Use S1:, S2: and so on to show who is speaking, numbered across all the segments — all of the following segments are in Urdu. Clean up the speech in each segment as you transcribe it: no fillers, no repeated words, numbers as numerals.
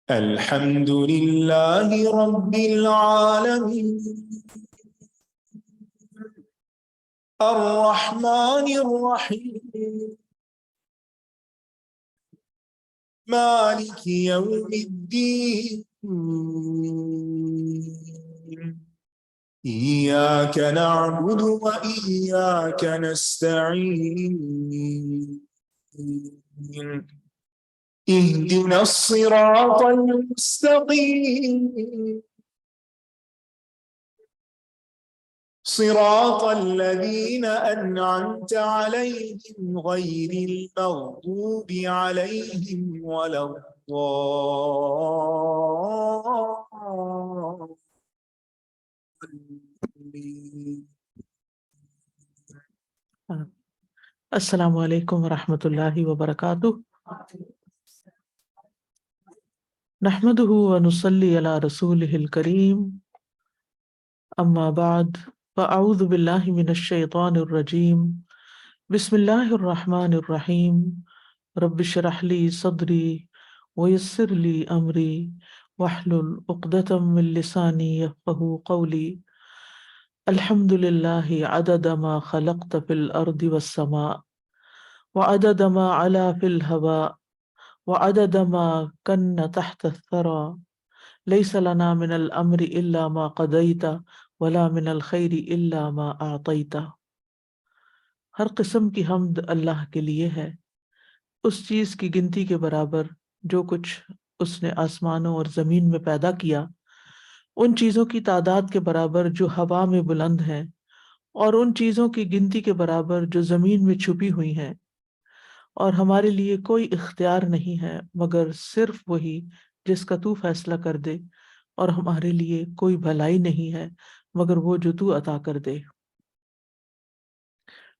S1: الحمد لله رب العالمين الرحمن الرحيم مالك يوم الدين إياك نعبد وإياك نستعين اهدنا الصراط المستقيم صراط الذين أنعمت عليهم غير المغضوب عليهم ولا الضالين.
S2: السلام علیکم ورحمۃ اللہ وبرکاتہ۔ نحمده ونصلی علی رسولہ الکریم، اما بعد فاعوذ باللہ من الشیطان الرجیم، بسم اللہ الرحمن الرحیم، رب اشرح لی صدری ویسر لی امری واحلل عقدۃ من لسانی یفقہوا قولی۔ الحمد للہ عدد ما خلقت فی الارض والسماء وعدد ما علا فی الہواء وعدد ما کن تحت الثرى لیس لنا من الامر الا ما قضیت ولا من الخیر الا ما اعطیت۔ ہر قسم کی حمد اللہ کے لیے ہے، اس چیز کی گنتی کے برابر جو کچھ اس نے آسمانوں اور زمین میں پیدا کیا، ان چیزوں کی تعداد کے برابر جو ہوا میں بلند ہیں، اور ان چیزوں کی گنتی کے برابر جو زمین میں چھپی ہوئی ہیں، اور ہمارے لیے کوئی اختیار نہیں ہے مگر صرف وہی جس کا تو فیصلہ کر دے، اور ہمارے لیے کوئی بھلائی نہیں ہے مگر وہ جو تو عطا کر دے۔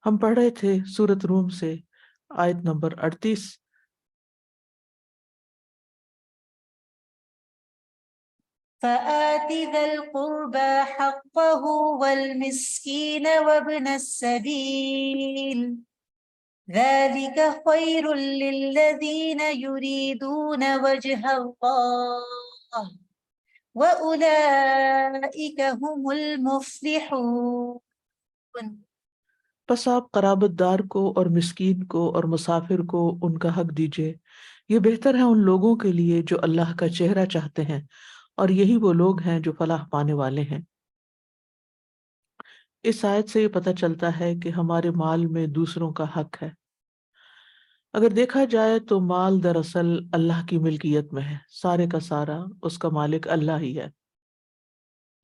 S2: ہم پڑھ رہے تھے سورۃ روم سے آیت نمبر 38۔
S3: فآت ذا القربى حقه والمسكين وابن السبيل ذلك خير للذين يريدون وجه الله وأولئك هم المفلحون۔
S2: پس آپ قرابت دار کو اور مسکین کو اور مسافر کو ان کا حق دیجیے، یہ بہتر ہے ان لوگوں کے لیے جو اللہ کا چہرہ چاہتے ہیں، اور یہی وہ لوگ ہیں جو فلاح پانے والے ہیں۔ اس آیت سے یہ پتہ چلتا ہے کہ ہمارے مال میں دوسروں کا حق ہے۔ اگر دیکھا جائے تو مال دراصل اللہ کی ملکیت میں ہے، سارے کا سارا اس کا مالک اللہ ہی ہے،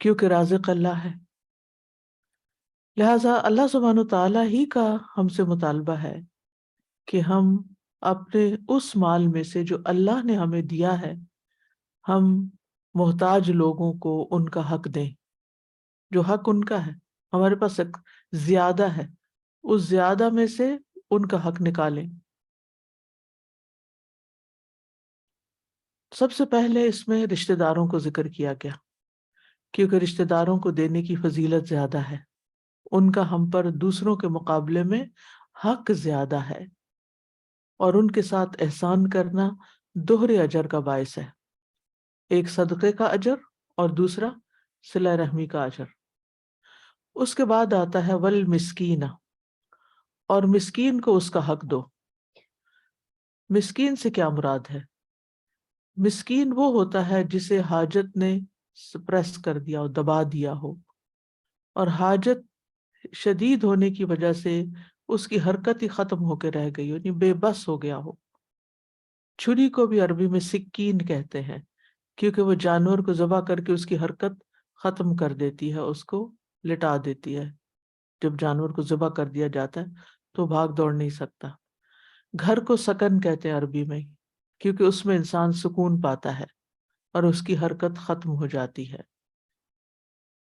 S2: کیونکہ رازق اللہ ہے۔ لہٰذا اللہ سبحانہ تعالیٰ ہی کا ہم سے مطالبہ ہے کہ ہم اپنے اس مال میں سے جو اللہ نے ہمیں دیا ہے، ہم محتاج لوگوں کو ان کا حق دیں، جو حق ان کا ہے۔ ہمارے پاس ایک زیادہ ہے، اس زیادہ میں سے ان کا حق نکالیں۔ سب سے پہلے اس میں رشتہ داروں کو ذکر کیا گیا، کیونکہ رشتہ داروں کو دینے کی فضیلت زیادہ ہے، ان کا ہم پر دوسروں کے مقابلے میں حق زیادہ ہے، اور ان کے ساتھ احسان کرنا دوہرے اجر کا باعث ہے، ایک صدقے کا اجر اور دوسرا صلہ رحمی کا اجر۔ اس کے بعد آتا ہے والمسکین، اور مسکین کو اس کا حق دو۔ مسکین سے کیا مراد ہے؟ مسکین وہ ہوتا ہے جسے حاجت نے سپریس کر دیا ہو، دبا دیا ہو، اور حاجت شدید ہونے کی وجہ سے اس کی حرکت ہی ختم ہو کے رہ گئی ہو، یعنی بے بس ہو گیا ہو۔ چھری کو بھی عربی میں سکین کہتے ہیں، کیونکہ وہ جانور کو ذبح کر کے اس کی حرکت ختم کر دیتی ہے، اس کو لٹا دیتی ہے۔ جب جانور کو ذبح کر دیا جاتا ہے تو بھاگ دوڑ نہیں سکتا۔ گھر کو سکن کہتے ہیں عربی میں، کیونکہ اس میں انسان سکون پاتا ہے اور اس کی حرکت ختم ہو جاتی ہے۔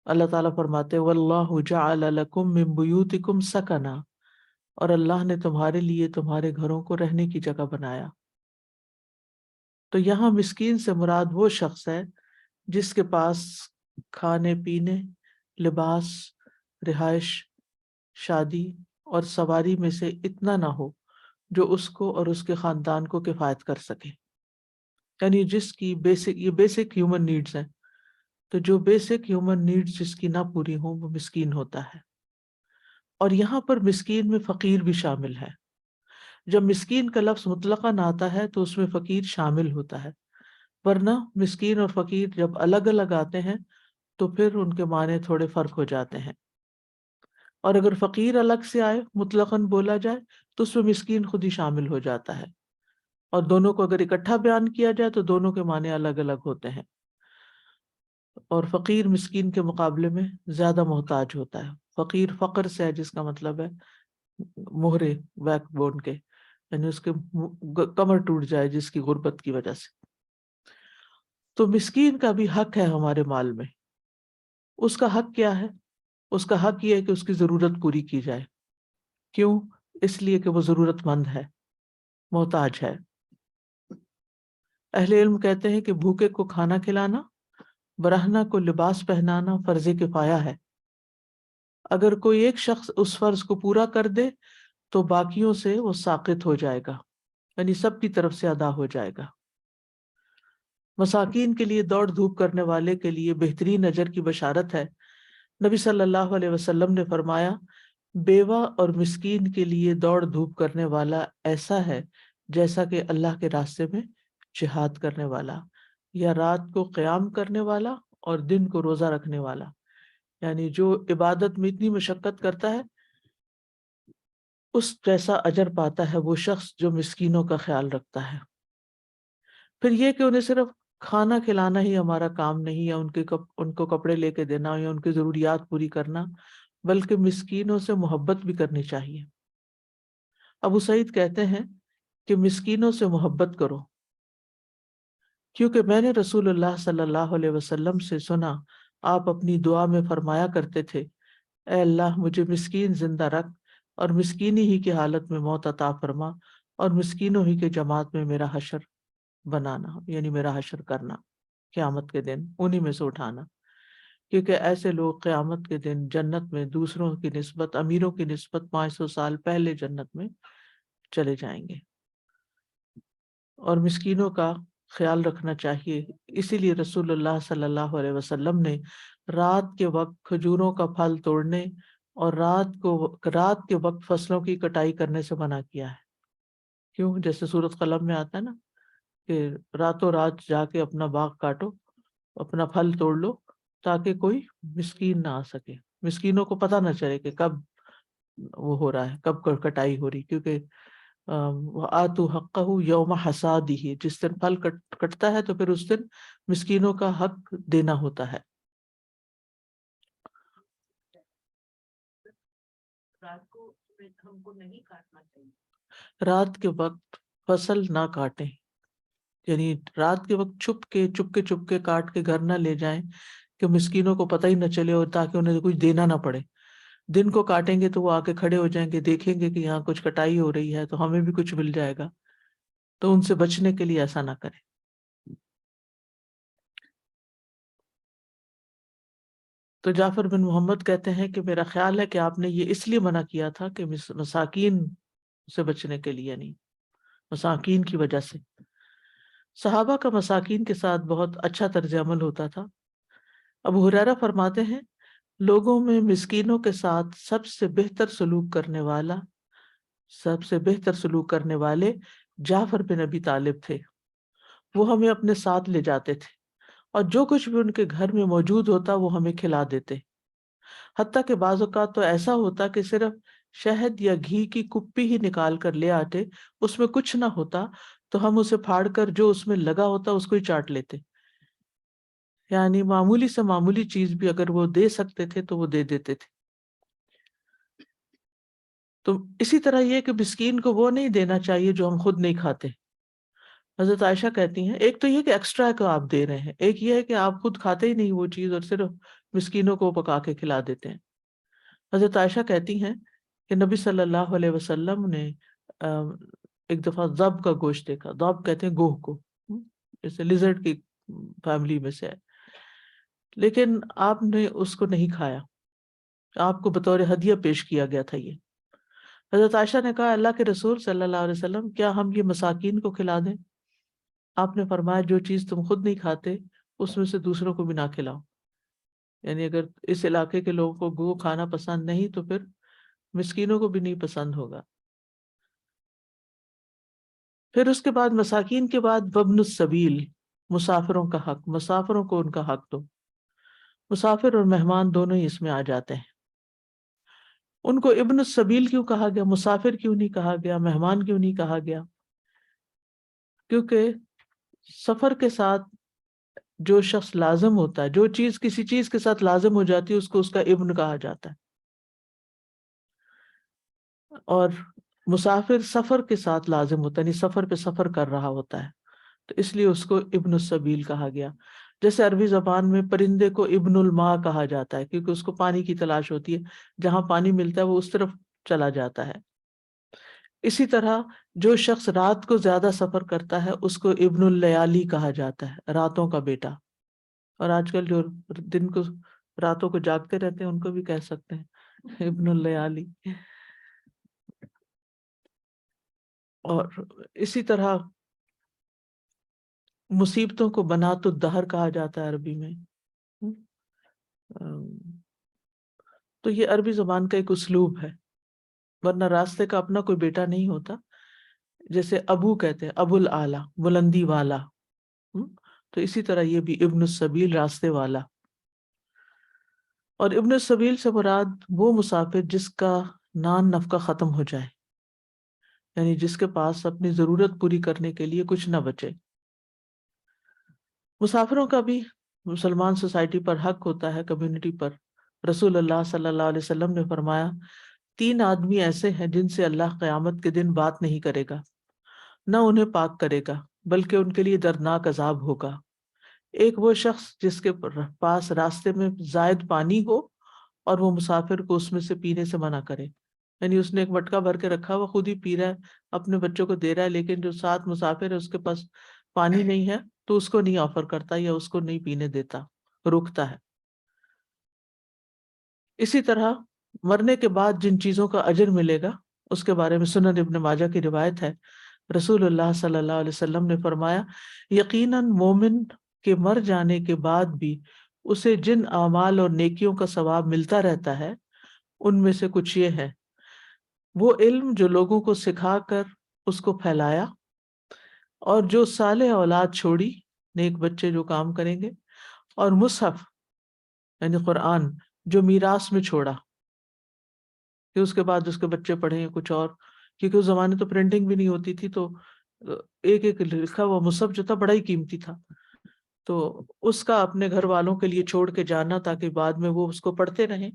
S2: اللہ تعالیٰ فرماتے ہیں وَاللَّهُ جَعَلَ لَكُم مِّن بُيُوتِكُمْ سَكَنًا، اور اللہ نے تمہارے لیے تمہارے گھروں کو رہنے کی جگہ بنایا۔ تو یہاں مسکین سے مراد وہ شخص ہے جس کے پاس کھانے پینے، لباس، رہائش، شادی اور سواری میں سے اتنا نہ ہو جو اس کو اور اس کے خاندان کو کفایت کر سکے، یعنی جس کی بیسک ہیومن نیڈز ہیں، تو جو بیسک ہیومن نیڈز جس کی نہ پوری ہوں وہ مسکین ہوتا ہے۔ اور یہاں پر مسکین میں فقیر بھی شامل ہے۔ جب مسکین کا لفظ مطلقاً آتا ہے تو اس میں فقیر شامل ہوتا ہے، ورنہ مسکین اور فقیر جب الگ الگ آتے ہیں تو پھر ان کے معنی تھوڑے فرق ہو جاتے ہیں۔ اور اگر فقیر الگ سے آئے، مطلقاً بولا جائے، تو اس میں مسکین خود ہی شامل ہو جاتا ہے، اور دونوں کو اگر اکٹھا بیان کیا جائے تو دونوں کے معنی الگ الگ ہوتے ہیں۔ اور فقیر مسکین کے مقابلے میں زیادہ محتاج ہوتا ہے۔ فقیر فقر سے ہے، جس کا مطلب ہے مہرے، بیک بون کے، یعنی اس کے کمر ٹوٹ جائے جس کی غربت کی وجہ سے۔ تو مسکین کا بھی حق ہے ہمارے مال میں۔ اس کا حق کیا ہے؟ اس کا حق یہ ہے کہ اس کی ضرورت پوری کی جائے۔ کیوں؟ اس لیے کہ وہ ضرورت مند ہے، محتاج ہے۔ اہل علم کہتے ہیں کہ بھوکے کو کھانا کھلانا، برہنہ کو لباس پہنانا فرض کفایہ ہے۔ اگر کوئی ایک شخص اس فرض کو پورا کر دے تو باقیوں سے وہ ساقط ہو جائے گا، یعنی سب کی طرف سے ادا ہو جائے گا۔ مساکین کے لیے دوڑ دھوپ کرنے والے کے لیے بہترین اجر کی بشارت ہے۔ نبی صلی اللہ علیہ وسلم نے فرمایا، بیوہ اور مسکین کے لیے دوڑ دھوپ کرنے والا ایسا ہے جیسا کہ اللہ کے راستے میں جہاد کرنے والا، یا رات کو قیام کرنے والا اور دن کو روزہ رکھنے والا، یعنی جو عبادت میں اتنی مشقت کرتا ہے اس جیسا اجر پاتا ہے وہ شخص جو مسکینوں کا خیال رکھتا ہے۔ پھر یہ کہ انہیں صرف کھانا کھلانا ہی ہمارا کام نہیں، یا ان کو کپڑے لے کے دینا، یا ان کی ضروریات پوری کرنا، بلکہ مسکینوں سے محبت بھی کرنی چاہیے۔ ابو سعید کہتے ہیں کہ مسکینوں سے محبت کرو، کیونکہ میں نے رسول اللہ صلی اللہ علیہ وسلم سے سنا، آپ اپنی دعا میں فرمایا کرتے تھے، اے اللہ مجھے مسکین زندہ رکھ اور مسکینی ہی کی حالت میں موت عطا فرما، اور مسکینوں ہی کے جماعت میں میرا حشر بنانا، یعنی میرا حشر کرنا قیامت کے دن، انہی میں سے اٹھانا، کیونکہ ایسے لوگ قیامت کے دن جنت میں دوسروں کی نسبت، امیروں کی نسبت 500 سال پہلے جنت میں چلے جائیں گے۔ اور مسکینوں کا خیال رکھنا چاہیے، اسی لیے رسول اللہ صلی اللہ علیہ وسلم نے رات کے وقت کھجوروں کا پھل توڑنے اور رات کے وقت فصلوں کی کٹائی کرنے سے منع کیا ہے۔ کیوں؟ جیسے سورۃ قلم میں آتا ہے نا کہ راتوں رات جا کے اپنا باغ کاٹو، اپنا پھل توڑ لو، تاکہ کوئی مسکین نہ آ سکے، مسکینوں کو پتہ نہ چلے کہ کب وہ ہو رہا ہے، کب کٹائی ہو رہی، کیونکہ وَآتُوا حَقَّهُ يَوْمَ حَصَادِهِ، جس دن پھل کٹتا ہے تو پھر اس دن مسکینوں کا حق دینا ہوتا ہے۔ رات کو ہم کو نہیں کاٹنا چاہیے، رات کے وقت فصل نہ کاٹیں، یعنی رات کے وقت چھپ کے کاٹ کے گھر نہ لے جائیں کہ مسکینوں کو پتہ ہی نہ چلے، اور تاکہ انہیں کچھ دینا نہ پڑے۔ دن کو کاٹیں گے تو وہ آ کے کھڑے ہو جائیں گے، دیکھیں گے کہ یہاں کچھ کٹائی ہو رہی ہے تو ہمیں بھی کچھ مل جائے گا، تو ان سے بچنے کے لیے ایسا نہ کریں۔ تو جعفر بن محمد کہتے ہیں کہ میرا خیال ہے کہ آپ نے یہ اس لیے منع کیا تھا کہ مساکین سے بچنے کے لیے، نہیں مساکین کی وجہ سے۔ صحابہ کا مساکین کے ساتھ بہت اچھا طرز عمل ہوتا تھا۔ ابو ہریرہ فرماتے ہیں، لوگوں میں مسکینوں کے ساتھ سب سے بہتر سلوک کرنے والے جعفر بن ابی طالب تھے۔ وہ ہمیں اپنے ساتھ لے جاتے تھے اور جو کچھ بھی ان کے گھر میں موجود ہوتا وہ ہمیں کھلا دیتے، حتیٰ کہ بعض اوقات تو ایسا ہوتا کہ صرف شہد یا گھی کی کپی ہی نکال کر لے آتے، اس میں کچھ نہ ہوتا تو ہم اسے پھاڑ کر جو اس میں لگا ہوتا اس کو ہی چاٹ لیتے، یعنی معمولی سے معمولی چیز بھی اگر وہ دے سکتے تھے تو وہ دے دیتے تھے۔ تو اسی طرح یہ کہ مسکین کو وہ نہیں دینا چاہیے جو ہم خود نہیں کھاتے۔ حضرت عائشہ کہتی ہیں، ایک تو یہ کہ ایکسٹرا کو آپ دے رہے ہیں، ایک یہ ہے کہ آپ خود کھاتے ہی نہیں وہ چیز اور صرف مسکینوں کو پکا کے کھلا دیتے ہیں۔ حضرت عائشہ کہتی ہیں کہ نبی صلی اللہ علیہ وسلم نے ایک دفعہ ضب کا گوشت دیکھا، ضب کہتے ہیں گوہ کو، جیسے لیزرڈ کی فیملی میں سے ہے، لیکن آپ نے اس کو نہیں کھایا، آپ کو بطور ہدیہ پیش کیا گیا تھا یہ۔ حضرت عائشہ نے کہا اللہ کے رسول صلی اللہ علیہ وسلم کیا ہم یہ مساکین کو کھلا دیں؟ آپ نے فرمایا جو چیز تم خود نہیں کھاتے اس میں سے دوسروں کو بھی نہ کھلاؤ. یعنی اگر اس علاقے کے لوگوں کو گو کھانا پسند نہیں تو پھر مسکینوں کو بھی نہیں پسند ہوگا. پھر اس کے بعد مساکین کے بعد وابن السبیل، مسافروں کا حق، مسافروں کو ان کا حق دو. مسافر اور مہمان دونوں ہی اس میں آ جاتے ہیں. ان کو ابن السبیل کیوں کہا گیا، مسافر کیوں نہیں کہا گیا، مہمان کیوں نہیں کہا گیا؟ کیونکہ سفر کے ساتھ جو شخص لازم ہوتا ہے، جو چیز کسی چیز کے ساتھ لازم ہو جاتی ہے اس کو اس کا ابن کہا جاتا ہے. اور مسافر سفر کے ساتھ لازم ہوتا ہے، یعنی سفر پہ سفر کر رہا ہوتا ہے، تو اس لیے اس کو ابن السبیل کہا گیا. جیسے عربی زبان میں پرندے کو ابن الماء کہا جاتا ہے کیونکہ اس کو پانی کی تلاش ہوتی ہے، جہاں پانی ملتا ہے وہ اس طرف چلا جاتا ہے. اسی طرح جو شخص رات کو زیادہ سفر کرتا ہے اس کو ابن اللیالی کہا جاتا ہے، راتوں کا بیٹا. اور آج کل جو دن کو راتوں کو جاگتے رہتے ہیں ان کو بھی کہہ سکتے ہیں ابن اللیالی. اور اسی طرح مصیبتوں کو بنات الدہر کہا جاتا ہے عربی میں. تو یہ عربی زبان کا ایک اسلوب ہے، ورنہ راستے کا اپنا کوئی بیٹا نہیں ہوتا. جیسے ابو کہتے ہیں ابو الاعلی، بلندی والا. تو اسی طرح یہ بھی ابن السبیل، راستے والا. اور ابن السبیل سے مراد وہ مسافر جس کا نان نفقہ ختم ہو جائے، یعنی جس کے پاس اپنی ضرورت پوری کرنے کے لیے کچھ نہ بچے. مسافروں کا بھی مسلمان سوسائٹی پر حق ہوتا ہے، کمیونٹی پر. رسول اللہ صلی اللہ علیہ وسلم نے فرمایا 3 آدمی ایسے ہیں جن سے اللہ قیامت کے دن بات نہیں کرے گا، نہ انہیں پاک کرے گا، بلکہ ان کے لیے دردناک عذاب ہوگا. ایک وہ شخص جس کے پاس راستے میں زائد پانی ہو اور وہ مسافر کو اس میں سے پینے سے منع کرے. یعنی اس نے ایک مٹکا بھر کے رکھا، وہ خود ہی پی رہا ہے، اپنے بچوں کو دے رہا ہے، لیکن جو ساتھ مسافر ہے اس کے پاس پانی نہیں ہے تو اس کو نہیں آفر کرتا یا اس کو نہیں پینے دیتا، روکتا ہے. اسی طرح مرنے کے بعد جن چیزوں کا اجر ملے گا اس کے بارے میں سنن ابن ماجہ کی روایت ہے، رسول اللہ صلی اللہ علیہ وسلم نے فرمایا یقیناً مومن کے مر جانے کے بعد بھی اسے جن اعمال اور نیکیوں کا ثواب ملتا رہتا ہے ان میں سے کچھ یہ ہے: وہ علم جو لوگوں کو سکھا کر اس کو پھیلایا، اور جو صالح اولاد چھوڑی، نیک بچے جو کام کریں گے، اور مصحف یعنی قرآن جو میراث میں چھوڑا کہ اس کے بعد اس کے بچے پڑھیں کچھ اور، کیونکہ اس زمانے تو پرنٹنگ بھی نہیں ہوتی تھی، تو ایک ایک لکھا ہوا مصحف جو تھا بڑا ہی قیمتی تھا، تو اس کا اپنے گھر والوں کے لیے چھوڑ کے جانا تاکہ بعد میں وہ اس کو پڑھتے رہیں،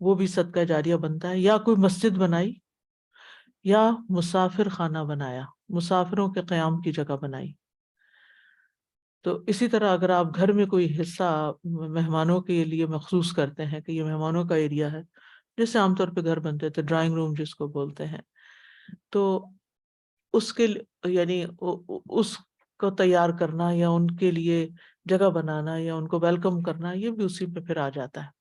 S2: وہ بھی صدقہ جاریہ بنتا ہے. یا کوئی مسجد بنائی یا مسافر خانہ بنایا، مسافروں کے قیام کی جگہ بنائی. تو اسی طرح اگر آپ گھر میں کوئی حصہ مہمانوں کے لیے مخصوص کرتے ہیں کہ یہ مہمانوں کا ایریا ہے، جیسے عام طور پہ گھر بنتے تھے ڈرائنگ روم جس کو بولتے ہیں، تو اس کے یعنی اس کو تیار کرنا یا ان کے لیے جگہ بنانا یا ان کو ویلکم کرنا، یہ بھی اسی پہ پھر آ جاتا ہے.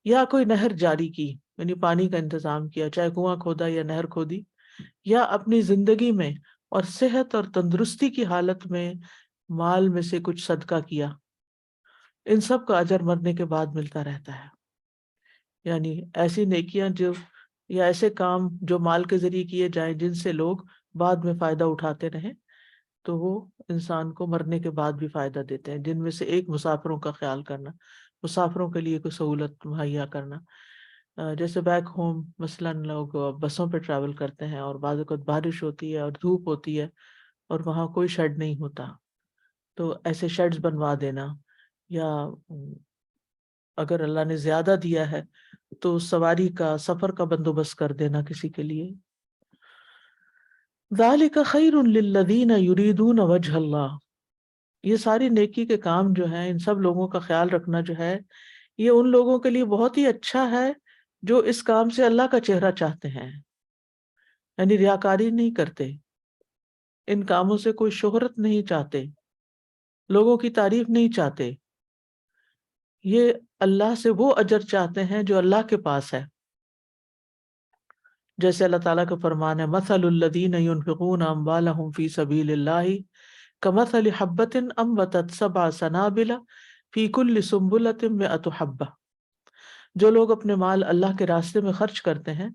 S2: یا کوئی نہر جاری کی، یعنی پانی کا انتظام کیا، چاہے کنواں کھودا یا نہر کھودی، یا اپنی زندگی میں اور صحت اور تندرستی کی حالت میں مال میں سے کچھ صدقہ کیا، ان سب کا اجر مرنے کے بعد ملتا رہتا ہے. یعنی ایسی نیکیاں جو یا ایسے کام جو مال کے ذریعے کیے جائیں جن سے لوگ بعد میں فائدہ اٹھاتے رہیں، تو وہ انسان کو مرنے کے بعد بھی فائدہ دیتے ہیں. جن میں سے ایک مسافروں کا خیال کرنا، مسافروں کے لیے کوئی سہولت مہیا کرنا. جیسے بیک ہوم مثلاً لوگ بسوں پہ ٹریول کرتے ہیں اور بعض اوقات بارش ہوتی ہے اور دھوپ ہوتی ہے اور وہاں کوئی شیڈ نہیں ہوتا، تو ایسے شیڈز بنوا دینا، یا اگر اللہ نے زیادہ دیا ہے تو سواری کا، سفر کا بندوبست کر دینا کسی کے لیے. ذالک خیر للذین یریدون وجہ اللہ، یہ ساری نیکی کے کام جو ہیں، ان سب لوگوں کا خیال رکھنا جو ہے، یہ ان لوگوں کے لیے بہت ہی اچھا ہے جو اس کام سے اللہ کا چہرہ چاہتے ہیں، یعنی ریاکاری نہیں کرتے، ان کاموں سے کوئی شہرت نہیں چاہتے، لوگوں کی تعریف نہیں چاہتے، یہ اللہ سے وہ اجر چاہتے ہیں جو اللہ کے پاس ہے. جیسے اللہ تعالیٰ کا فرمان ہے مثل الذین ينفقون اموالهم فی سبیل اللہ کمثل حبۃ انبتت سبع سنابل فی کل سنبلۃ مئۃ حبہ، جو لوگ اپنے مال اللہ کے راستے میں خرچ کرتے ہیں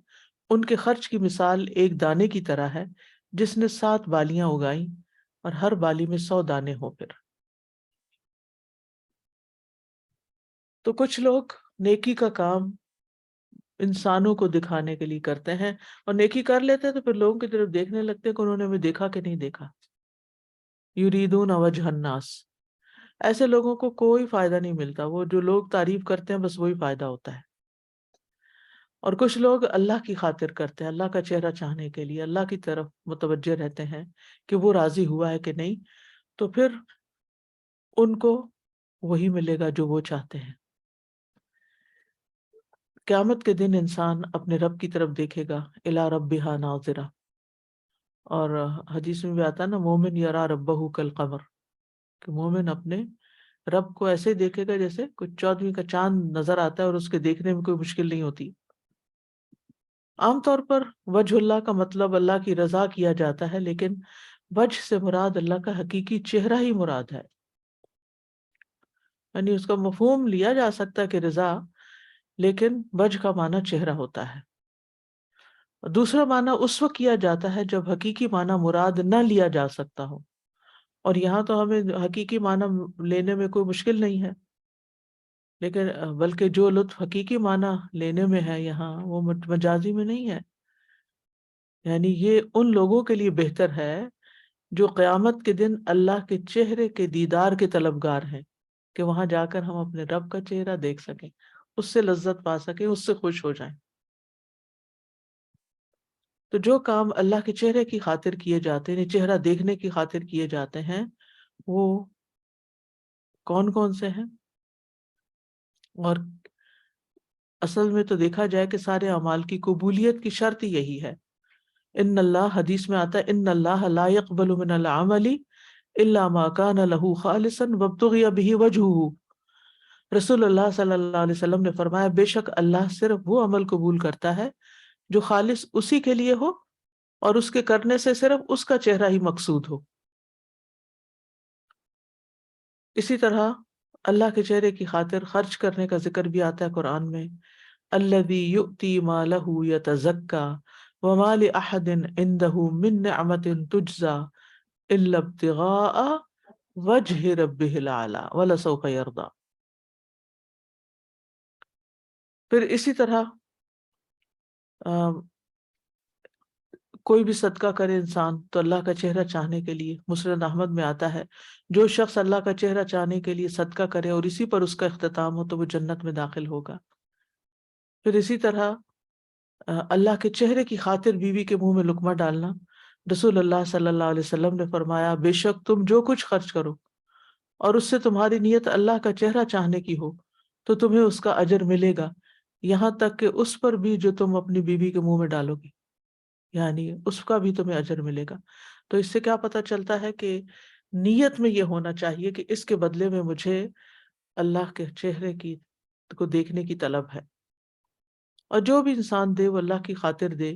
S2: ان کے خرچ کی مثال ایک دانے کی طرح ہے جس نے 7 بالیاں اگائیں اور ہر بالی میں 100 دانے ہوں۔ پھر تو کچھ لوگ نیکی کا کام انسانوں کو دکھانے کے لیے کرتے ہیں، اور نیکی کر لیتے ہیں تو پھر لوگوں کی طرف دیکھنے لگتے ہیں کہ انہوں نے ہمیں دیکھا کہ نہیں دیکھا۔ یریدون وجہ الناس، ایسے لوگوں کو کوئی فائدہ نہیں ملتا، وہ جو لوگ تعریف کرتے ہیں بس وہی فائدہ ہوتا ہے۔ اور کچھ لوگ اللہ کی خاطر کرتے ہیں، اللہ کا چہرہ چاہنے کے لیے، اللہ کی طرف متوجہ رہتے ہیں کہ وہ راضی ہوا ہے کہ نہیں، تو پھر ان کو وہی ملے گا جو وہ چاہتے ہیں۔ قیامت کے دن انسان اپنے رب کی طرف دیکھے گا، الی ربہا ناظرہ، اور حدیث میں بھی آتا ہے نا مومن یرا ربہ کالقمر، کہ مومن اپنے رب کو ایسے دیکھے گا جیسے کچھ 14ویں کا چاند نظر آتا ہے، اور اس کے دیکھنے میں کوئی مشکل نہیں ہوتی۔ عام طور پر وجہ اللہ کا مطلب اللہ کی رضا کیا جاتا ہے، لیکن وجہ سے مراد اللہ کا حقیقی چہرہ ہی مراد ہے، یعنی اس کا مفہوم لیا جا سکتا ہے کہ رضا، لیکن وجہ کا معنی چہرہ ہوتا ہے۔ دوسرا معنی اس وقت کیا جاتا ہے جب حقیقی معنی مراد نہ لیا جا سکتا ہو، اور یہاں تو ہمیں حقیقی معنی لینے میں کوئی مشکل نہیں ہے، لیکن بلکہ جو لطف حقیقی معنی لینے میں ہے یہاں وہ مجازی میں نہیں ہے۔ یعنی یہ ان لوگوں کے لیے بہتر ہے جو قیامت کے دن اللہ کے چہرے کے دیدار کے طلبگار ہیں، کہ وہاں جا کر ہم اپنے رب کا چہرہ دیکھ سکیں، اس سے لذت پا سکیں، اس سے خوش ہو جائیں۔ تو جو کام اللہ کے چہرے کی خاطر کیے جاتے ہیں، یعنی چہرہ دیکھنے کی خاطر کیے جاتے ہیں، وہ کون کون سے ہیں؟ اور اصل میں تو دیکھا جائے کہ سارے اعمال کی قبولیت کی شرط ہی یہی ہے۔ ان اللہ، حدیث میں آتا ہے ان اللہ لا يقبل من العمل الا ما كان له خالصا وابتغي به وجهه، رسول اللہ صلی اللہ علیہ وسلم نے فرمایا بے شک اللہ صرف وہ عمل قبول کرتا ہے جو خالص اسی کے لیے ہو، اور اس کے کرنے سے صرف اس کا چہرہ ہی مقصود ہو۔ اسی طرح اللہ کے چہرے کی خاطر خرچ کرنے کا ذکر بھی آتا ہے قرآن میں، الذی یؤتی مالہ یتزکی وما لأحد عندہ من نعمت تجزی الا ابتغاء وجہ ربہ الاعلی ولسوف یرضی۔ پھر اسی طرح کوئی بھی صدقہ کرے انسان تو اللہ کا چہرہ چاہنے کے لیے، مسند احمد میں آتا ہے جو شخص اللہ کا چہرہ چاہنے کے لیے صدقہ کرے اور اسی پر اس کا اختتام ہو تو وہ جنت میں داخل ہوگا۔ پھر اسی طرح اللہ کے چہرے کی خاطر بیوی کے منہ میں لقمہ ڈالنا، رسول اللہ صلی اللہ علیہ وسلم نے فرمایا بے شک تم جو کچھ خرچ کرو اور اس سے تمہاری نیت اللہ کا چہرہ چاہنے کی ہو تو تمہیں اس کا اجر ملے گا، یہاں تک کہ اس پر بھی جو تم اپنی بیوی کے منہ میں ڈالو گی، یعنی اس کا بھی تمہیں اجر ملے گا۔ تو اس سے کیا پتہ چلتا ہے کہ نیت میں یہ ہونا چاہیے کہ اس کے بدلے میں مجھے اللہ کے چہرے کی کو دیکھنے کی طلب ہے، اور جو بھی انسان دے وہ اللہ کی خاطر دے،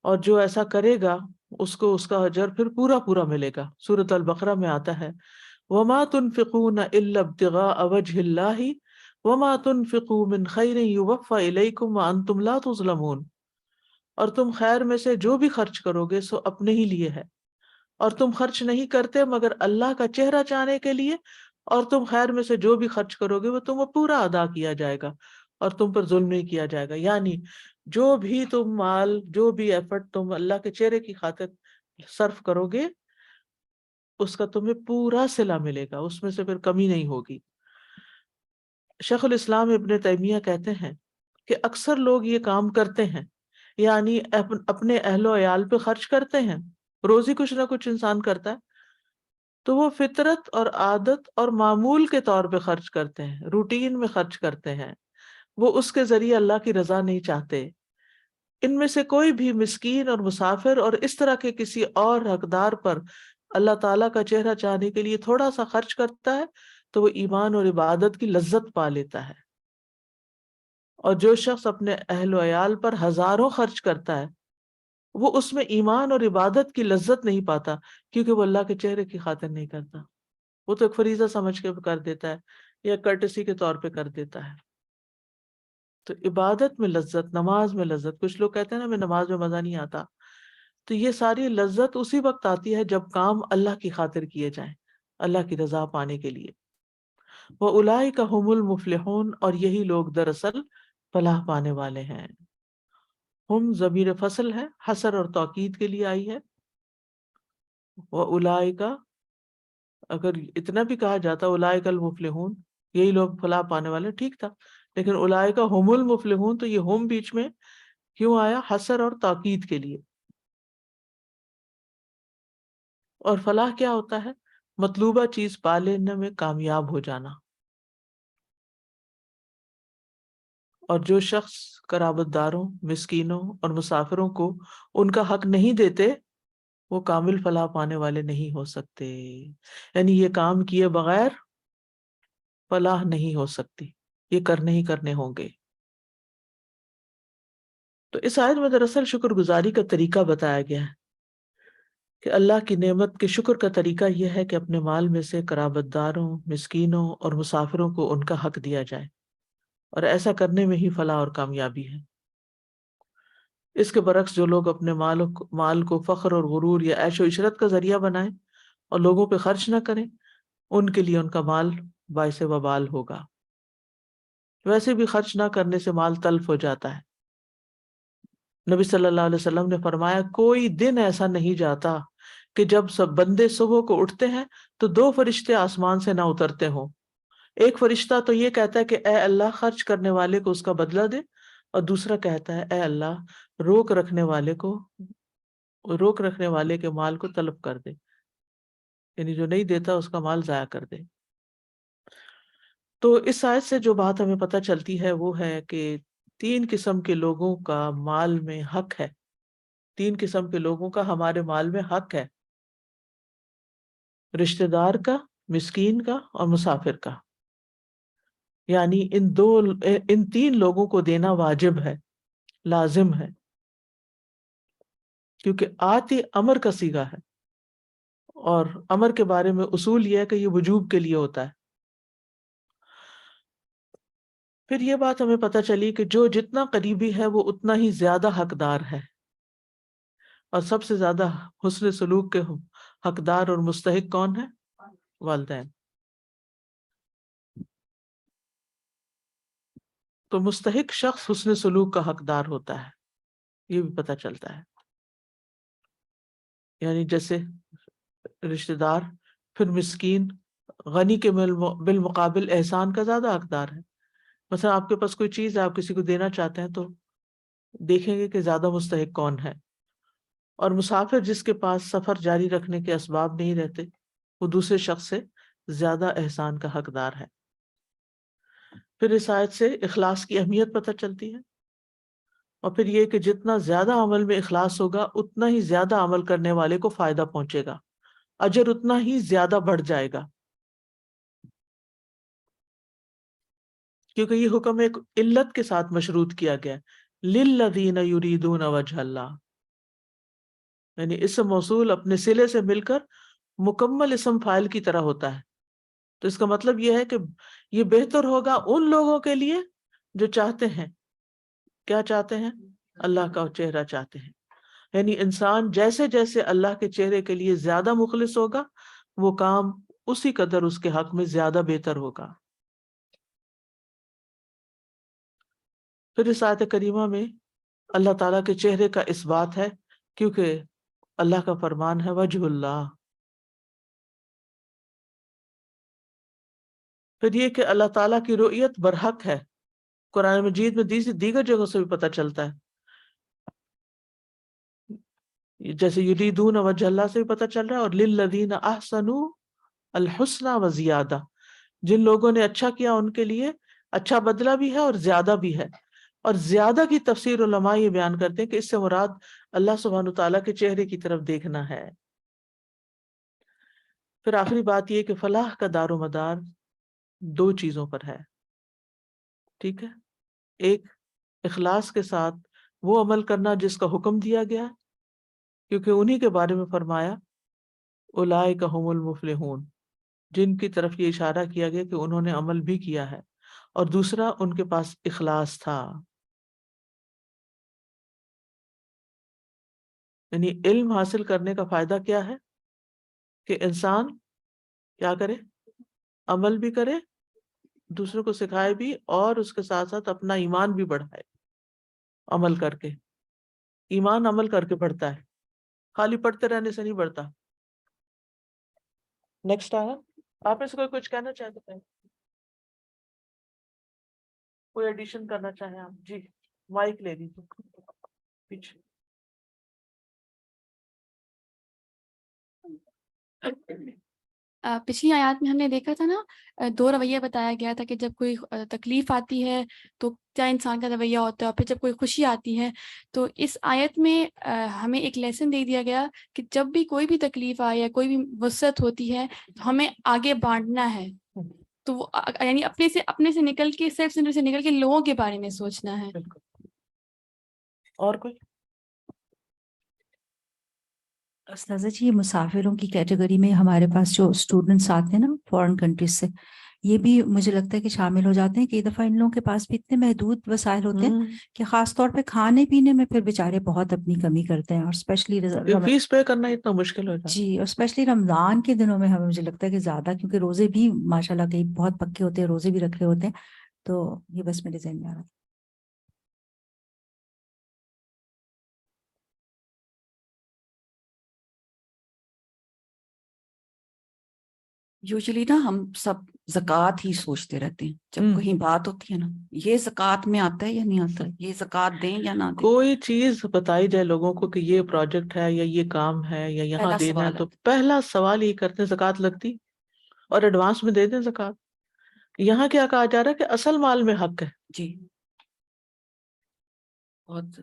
S2: اور جو ایسا کرے گا اس کو اس کا اجر پھر پورا پورا ملے گا۔ سورۃ البقرہ میں آتا ہے وَمَا تُنْفِقُونَ إِلَّا ابْتِغَاءَ وَجْهِ اللَّهِ وَمَا تُنْفِقُوا مِنْ خَيْرٍ يُوَفَّ إِلَيْكُمْ وَأَنْتُمْ لَا تُظْلَمُونَ، اور تم خیر میں سے جو بھی خرچ کرو گے سو اپنے ہی لیے ہے، اور تم خرچ نہیں کرتے مگر اللہ کا چہرہ چاہنے کے لیے، اور تم خیر میں سے جو بھی خرچ کرو گے وہ تمہیں پورا ادا کیا جائے گا اور تم پر ظلم نہیں کیا جائے گا۔ یعنی جو بھی تم مال، جو بھی ایفرٹ تم اللہ کے چہرے کی خاطر صرف کرو گے اس کا تمہیں پورا صلہ ملے گا، اس میں سے پھر کمی نہیں ہوگی۔ شیخ الاسلام ابن تیمیہ کہتے ہیں کہ اکثر لوگ یہ کام کرتے ہیں، یعنی اپنے اہل و عیال پہ خرچ کرتے ہیں، روزی کچھ نہ کچھ انسان کرتا ہے، تو وہ فطرت اور عادت اور معمول کے طور پہ خرچ کرتے ہیں، روٹین میں خرچ کرتے ہیں، وہ اس کے ذریعے اللہ کی رضا نہیں چاہتے۔ ان میں سے کوئی بھی مسکین اور مسافر اور اس طرح کے کسی اور حقدار پر اللہ تعالیٰ کا چہرہ چاہنے کے لیے تھوڑا سا خرچ کرتا ہے تو وہ ایمان اور عبادت کی لذت پا لیتا ہے۔ اور جو شخص اپنے اہل و عیال پر ہزاروں خرچ کرتا ہے وہ اس میں ایمان اور عبادت کی لذت نہیں پاتا، کیونکہ وہ اللہ کے چہرے کی خاطر نہیں کرتا، وہ تو ایک فریضہ سمجھ کے کر دیتا ہے یا کرٹسی کے طور پہ کر دیتا ہے۔ تو عبادت میں لذت، نماز میں لذت، کچھ لوگ کہتے ہیں نا ہمیں نماز میں مزہ نہیں آتا، تو یہ ساری لذت اسی وقت آتی ہے جب کام اللہ کی خاطر کیے جائیں، اللہ کی رضا پانے کے لیے۔ وَأُولَٰئِکَ هُمُ الْمُفْلِحُونَ، اور یہی لوگ دراصل فلاح پانے والے ہیں۔ ہم ضمیر فصل ہے، حصر اور توکید کے لیے آئی ہے۔ وَأُولَٰئِکَ، اگر اتنا بھی کہا جاتا اولئک المفلحون، یہی لوگ فلاح پانے والے، ٹھیک تھا، لیکن اولئک هم المفلحون، تو یہ ہم بیچ میں کیوں آیا؟ حصر اور تاکید کے لیے۔ اور فلاح کیا ہوتا ہے؟ مطلوبہ چیز پا لینے میں کامیاب ہو جانا۔ اور جو شخص قرابت داروں، مسکینوں اور مسافروں کو ان کا حق نہیں دیتے وہ کامل فلاح پانے والے نہیں ہو سکتے، یعنی یہ کام کیے بغیر فلاح نہیں ہو سکتی، یہ کرنے ہی کرنے ہوں گے۔ تو اس آیت میں دراصل شکر گزاری کا طریقہ بتایا گیا ہے کہ اللہ کی نعمت کے شکر کا طریقہ یہ ہے کہ اپنے مال میں سے قرابت داروں، مسکینوں اور مسافروں کو ان کا حق دیا جائے، اور ایسا کرنے میں ہی فلاح اور کامیابی ہے۔ اس کے برعکس جو لوگ اپنے مال کو فخر اور غرور یا عیش و عشرت کا ذریعہ بنائیں اور لوگوں پہ خرچ نہ کریں، ان کے لیے ان کا مال باعث وبال ہوگا۔ ویسے بھی خرچ نہ کرنے سے مال تلف ہو جاتا ہے۔ نبی صلی اللہ علیہ وسلم نے فرمایا کوئی دن ایسا نہیں جاتا کہ جب سب بندے صبح کو اٹھتے ہیں تو دو فرشتے آسمان سے نہ اترتے ہوں۔ ایک فرشتہ تو یہ کہتا ہے کہ اے اللہ خرچ کرنے والے کو اس کا بدلہ دے، اور دوسرا کہتا ہے اے اللہ روک رکھنے والے کے مال کو طلب کر دے، یعنی جو نہیں دیتا اس کا مال ضائع کر دے۔ تو اس آیت سے جو بات ہمیں پتہ چلتی ہے وہ ہے کہ تین قسم کے لوگوں کا مال میں حق ہے، تین قسم کے لوگوں کا ہمارے مال میں حق ہے، رشتہ دار کا، مسکین کا اور مسافر کا۔ یعنی ان تین لوگوں کو دینا واجب ہے، لازم ہے، کیونکہ آتی امر کا صیغہ ہے، اور امر کے بارے میں اصول یہ ہے کہ یہ وجوب کے لیے ہوتا ہے۔ پھر یہ بات ہمیں پتہ چلی کہ جو جتنا قریبی ہے وہ اتنا ہی زیادہ حقدار ہے، اور سب سے زیادہ حسن سلوک کے حقدار اور مستحق کون ہے؟ والدین۔ تو مستحق شخص حسن سلوک کا حقدار ہوتا ہے، یہ بھی پتہ چلتا ہے۔ یعنی جیسے رشتہ دار، پھر مسکین، غنی کے بالمقابل احسان کا زیادہ حقدار ہے۔ مثلا آپ کے پاس کوئی چیز ہے، آپ کسی کو دینا چاہتے ہیں تو دیکھیں گے کہ زیادہ مستحق کون ہے۔ اور مسافر جس کے پاس سفر جاری رکھنے کے اسباب نہیں رہتے وہ دوسرے شخص سے زیادہ احسان کا حقدار ہے۔ پھر اس آیت سے اخلاص کی اہمیت پتہ چلتی ہے، اور پھر یہ کہ جتنا زیادہ عمل میں اخلاص ہوگا اتنا ہی زیادہ عمل کرنے والے کو فائدہ پہنچے گا، اجر اتنا ہی زیادہ بڑھ جائے گا، کیونکہ یہ حکم ایک علت کے ساتھ مشروط کیا گیا ہے، للذین یریدون وجہ اللہ، یعنی اسم موصول اپنے صلے سے مل کر مکمل اسم فاعل کی طرح ہوتا ہے۔ تو اس کا مطلب یہ ہے کہ یہ بہتر ہوگا ان لوگوں کے لیے جو چاہتے ہیں، کیا چاہتے ہیں؟ اللہ کا چہرہ چاہتے ہیں۔ یعنی انسان جیسے جیسے اللہ کے چہرے کے لیے زیادہ مخلص ہوگا وہ کام اسی قدر اس کے حق میں زیادہ بہتر ہوگا۔ پھر اس آیت کریمہ میں اللہ تعالیٰ کے چہرے کا اس بات ہے، کیونکہ اللہ کا فرمان ہے وجہ اللہ۔ پھر یہ کہ اللہ تعالیٰ کی رؤیت برحق ہے، قرآن مجید میں دیگر جگہوں سے بھی پتہ چلتا ہے، جیسے یریدون وجہ اللہ سے بھی پتہ چل رہا ہے، اور للذین احسنوا الحسنى وزیادہ، جن لوگوں نے اچھا کیا ان کے لیے اچھا بدلہ بھی ہے اور زیادہ بھی ہے۔ اور زیادہ کی تفسیر علماء یہ بیان کرتے ہیں کہ اس سے مراد اللہ سبحانہ تعالیٰ کے چہرے کی طرف دیکھنا ہے۔ پھر آخری بات یہ کہ فلاح کا دار و مدار دو چیزوں پر ہے، ٹھیک ہے؟ ایک اخلاص کے ساتھ وہ عمل کرنا جس کا حکم دیا گیا ہے، کیونکہ انہی کے بارے میں فرمایا اولئک ھم المفلحون، جن کی طرف یہ اشارہ کیا گیا کہ انہوں نے عمل بھی کیا ہے، اور دوسرا ان کے پاس اخلاص تھا. یعنی علم حاصل کرنے کا فائدہ کیا ہے کہ انسان کیا کرے، عمل بھی کرے، دوسروں کو سکھائے بھی، اور اس کے ساتھ ساتھ اپنا ایمان بھی بڑھائے. عمل کر کے ایمان عمل کر کے بڑھتا ہے، خالی پڑھتے رہنے سے نہیں بڑھتا. نیکسٹ آیا، آپ میں سے کوئی کچھ کہنا چاہتے ہیں، کوئی ایڈیشن کرنا چاہیں آپ؟ جی مائک لے لیجیے پیچھے.
S4: پچھلی آیات میں ہم نے دیکھا تھا نا، دو رویہ بتایا گیا تھا کہ جب کوئی تکلیف آتی ہے تو کیا انسان کا رویہ ہوتا ہے، اور پھر جب کوئی خوشی آتی ہے. تو اس آیت میں ہمیں ایک لیسن دے دیا گیا کہ جب بھی کوئی بھی تکلیف آئے یا کوئی بھی وسعت ہوتی ہے تو ہمیں آگے بانٹنا ہے. تو وہ یعنی اپنے سے نکل کے، سیلف سینٹر سے نکل کے لوگوں کے بارے میں سوچنا ہے.
S2: بالکل. اور کوئی؟
S5: استاذہ جی، یہ مسافروں کی کیٹیگری میں ہمارے پاس جو اسٹوڈنٹس آتے ہیں نا فورن کنٹریز سے، یہ بھی مجھے لگتا ہے کہ شامل ہو جاتے ہیں. کئی دفعہ ان لوگوں کے پاس بھی اتنے محدود وسائل ہوتے ہیں کہ خاص طور پہ کھانے پینے میں پھر بیچارے بہت اپنی کمی کرتے ہیں. اور اسپیشلی
S2: فیس پے کرنا اتنا مشکل ہو جاتا ہے.
S5: جی، اور اسپیشلی رمضان کے دنوں میں ہمیں مجھے لگتا ہے کہ زیادہ، کیونکہ روزے بھی ماشاء اللہ کئی بہت پکے ہوتے ہیں، روزے بھی رکھے ہوتے ہیں. تو یہ بس میرے ذہن میں آ رہا تھا.
S6: یوزلی نا ہم سب زکوٰۃ ہی سوچتے رہتے ہیں جب کہیں بات ہوتی ہے نا، یہ زکوٰۃ میں آتا ہے یا نہیں آتا ہے، یہ زکوٰۃ دیں یا نہ دیں.
S2: کوئی چیز بتائی جائے لوگوں کو کہ یہ پروجیکٹ ہے یا یہ کام ہے یا یہاں
S6: پہلا
S2: دینا ہے،
S6: سوال
S2: تو پہلا سوال یہ کرتے ہیں زکوٰۃ لگتی، اور ایڈوانس میں دے دیں زکوٰۃ. یہاں کیا کہا جا رہا ہے کہ اصل مال میں حق ہے.
S6: جی بہت،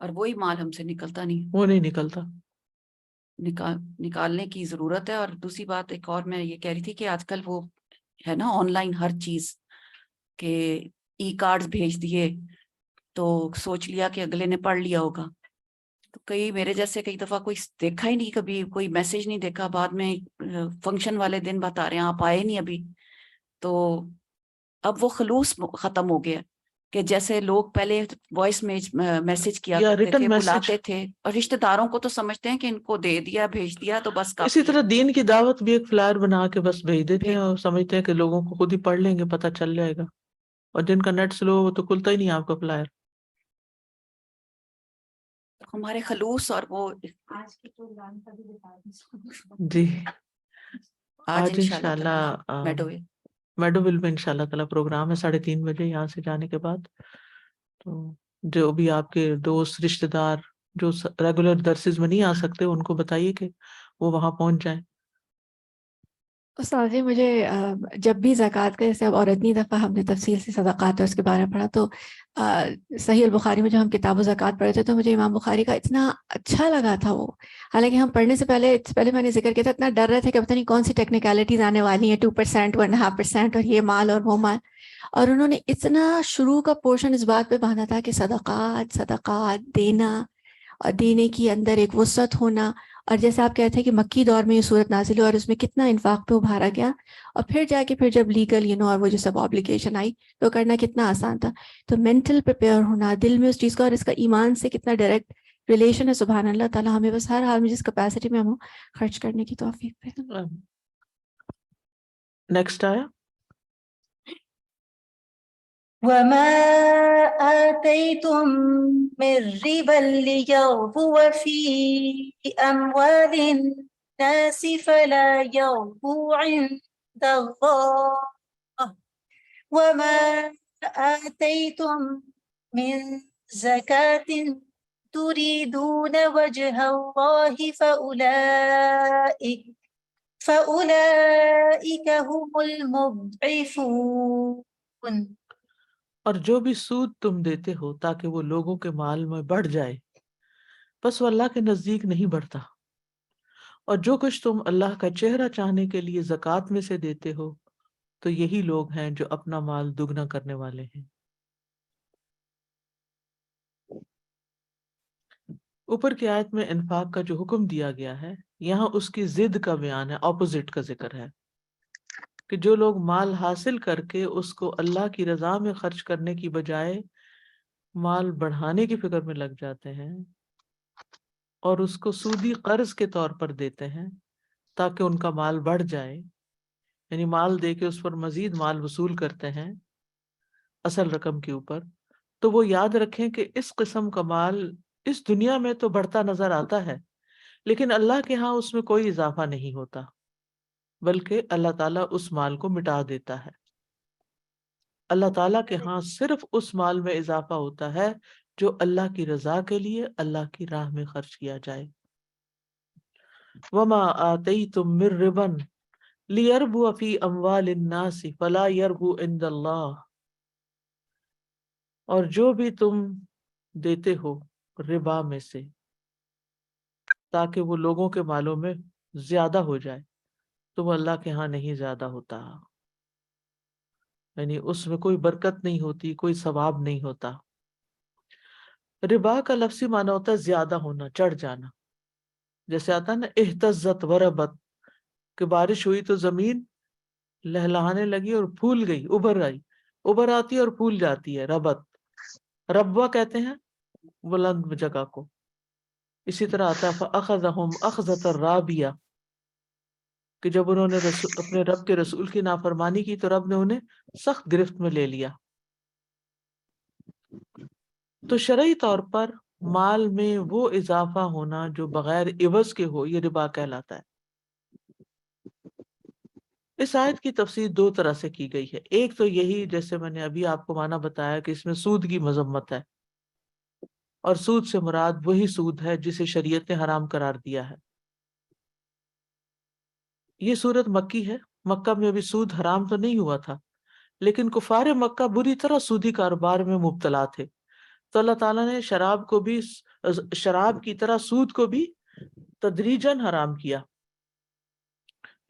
S6: اور وہی مال ہم سے نکلتا نہیں،
S2: وہ نہیں نکلتا.
S6: نکالنے کی ضرورت ہے. اور دوسری بات ایک اور میں یہ کہہ رہی تھی کہ آج کل وہ ہے نا آن لائن ہر چیز، کہ ای کارڈز بھیج دیے تو سوچ لیا کہ اگلے نے پڑھ لیا ہوگا. تو کئی میرے جیسے کئی دفعہ کوئی دیکھا ہی نہیں، کبھی کوئی میسج نہیں دیکھا، بعد میں فنکشن والے دن بتا رہے ہیں آپ آئے نہیں ابھی. تو اب وہ خلوص ختم ہو گیا کہ جیسے لوگ پہلے وائس میسج کیا
S2: یا
S6: کرتے
S2: ریٹن
S6: تھے،
S2: میسج.
S6: بلاتے تھے، اور رشتہ داروں کو تو سمجھتے ہیں کہ ان کو دے دیا بھیج دیا تو بس
S2: اسی
S6: کافی
S2: طرح دین کی دعوت بھی ایک فلائر بنا کے بس بھیج دیتے ہیں،
S6: ہے.
S2: اور سمجھتے ہیں کہ لوگوں کو خود ہی پڑھ لیں گے، پتہ چل جائے گا. اور جن کا نیٹ سلو ہو تو کھلتا ہی نہیں آپ کا فلائر.
S6: ہمارے خلوص اور وہ
S5: آج کے پروگرام کا بھی بتا دیں.
S2: جی
S6: آج
S2: آج انشاءاللہ میڈوول میں انشاءاللہ تعالیٰ پروگرام ہے 3:30 بجے یہاں سے جانے کے بعد. تو جو بھی آپ کے دوست رشتہ دار جو ریگولر درسز میں نہیں آ سکتے ان کو بتائیے کہ وہ وہاں پہنچ جائیں.
S4: استاد جی، مجھے جب بھی زکوٰۃ کا، جیسے اور اتنی دفعہ ہم نے تفصیل سے صدقات اور اس کے بارے میں پڑھا، تو صحیح البخاری میں جو ہم کتاب و زکوٰۃ پڑھے تھے تو مجھے امام بخاری کا اتنا اچھا لگا تھا وہ. حالانکہ ہم پڑھنے سے پہلے میں نے ذکر کیا تھا، اتنا ڈر رہے تھے کہ پتہ نہیں کون سی ٹیکنیکلٹیز آنے والی ہیں، 2%، 1.5%، اور یہ مال اور وہ مال. اور انہوں نے اتنا شروع کا پورشن اس بات پہ باندھا تھا کہ صدقات دینا، اور دینے کی اندر ایک وسعت ہونا. اور جیسے آپ کہتے ہیں کہ مکی دور میں یہ صورت نازل ہوئی اور اس میں کتنا انفاق پہ ابھارا گیا، اور پھر جا کے پھر جب لیگل اور وہ جو سب آبلیگیشن آئی تو کرنا کتنا آسان تھا. تو مینٹل پریپیئر ہونا، دل میں اس چیز کا، اور اس کا ایمان سے کتنا ڈائریکٹ ریلیشن ہے. سبحان اللہ تعالیٰ ہمیں بس ہر حال میں جس کیپیسٹی میں ہم خرچ کرنے کی توفیق دے.
S2: نیکسٹ آیا
S3: وما آتيتم من ربا ليربو في أموال الناس فلا يربو عند الله وما آتيتم من زكاة تريدون وجه الله فأولئك هم المضعفون.
S2: اور جو بھی سود تم دیتے ہو تاکہ وہ لوگوں کے مال میں بڑھ جائے، بس وہ اللہ کے نزدیک نہیں بڑھتا. اور جو کچھ تم اللہ کا چہرہ چاہنے کے لیے زکوٰۃ میں سے دیتے ہو تو یہی لوگ ہیں جو اپنا مال دگنا کرنے والے ہیں. اوپر کی آیت میں انفاق کا جو حکم دیا گیا ہے، یہاں اس کی ضد کا بیان ہے، اپوزٹ کا ذکر ہے کہ جو لوگ مال حاصل کر کے اس کو اللہ کی رضا میں خرچ کرنے کی بجائے مال بڑھانے کی فکر میں لگ جاتے ہیں اور اس کو سودی قرض کے طور پر دیتے ہیں تاکہ ان کا مال بڑھ جائے، یعنی مال دے کے اس پر مزید مال وصول کرتے ہیں اصل رقم کے اوپر، تو وہ یاد رکھیں کہ اس قسم کا مال اس دنیا میں تو بڑھتا نظر آتا ہے لیکن اللہ کے ہاں اس میں کوئی اضافہ نہیں ہوتا، بلکہ اللہ تعالیٰ اس مال کو مٹا دیتا ہے۔ اللہ تعالیٰ کے ہاں صرف اس مال میں اضافہ ہوتا ہے جو اللہ کی رضا کے لیے اللہ کی راہ میں خرچ کیا جائے۔ وما آتیتم من ربا لیربو فی اموال الناس فلا یربو عند اللہ، اور جو بھی تم دیتے ہو ربا میں سے تاکہ وہ لوگوں کے مالوں میں زیادہ ہو جائے تو وہ اللہ کے ہاں نہیں زیادہ ہوتا، یعنی اس میں کوئی برکت نہیں ہوتی، کوئی ثواب نہیں ہوتا۔ ربا کا لفظی معنی ہوتا ہے زیادہ ہونا، چڑھ جانا، جیسے آتا ہے نا اہتزت وربت، کہ بارش ہوئی تو زمین لہلہانے لگی اور پھول گئی، ابھر آئی، ابھر آتی ہے اور پھول جاتی ہے، ربت، ربوہ کہتے ہیں بلند جگہ کو۔ اسی طرح آتا ہے فَأَخَذَهُمْ أَخْذَةً رَابِيَةً، کہ جب انہوں نے اپنے رب کے رسول کی نافرمانی کی تو رب نے انہیں سخت گرفت میں لے لیا۔ تو شرعی طور پر مال میں وہ اضافہ ہونا جو بغیر عوض کے ہو، یہ ربا کہلاتا ہے۔ اس آیت کی تفسیر دو طرح سے کی گئی ہے، ایک تو یہی جیسے میں نے ابھی آپ کو معنی بتایا کہ اس میں سود کی مذمت ہے، اور سود سے مراد وہی سود ہے جسے شریعت نے حرام قرار دیا ہے۔ یہ صورت مکی ہے، مکہ میں ابھی سود حرام تو نہیں ہوا تھا، لیکن کفار مکہ بری طرح سودی کاروبار میں مبتلا تھے، تو اللہ تعالیٰ نے شراب کی طرح سود کو بھی تدریجاً حرام کیا۔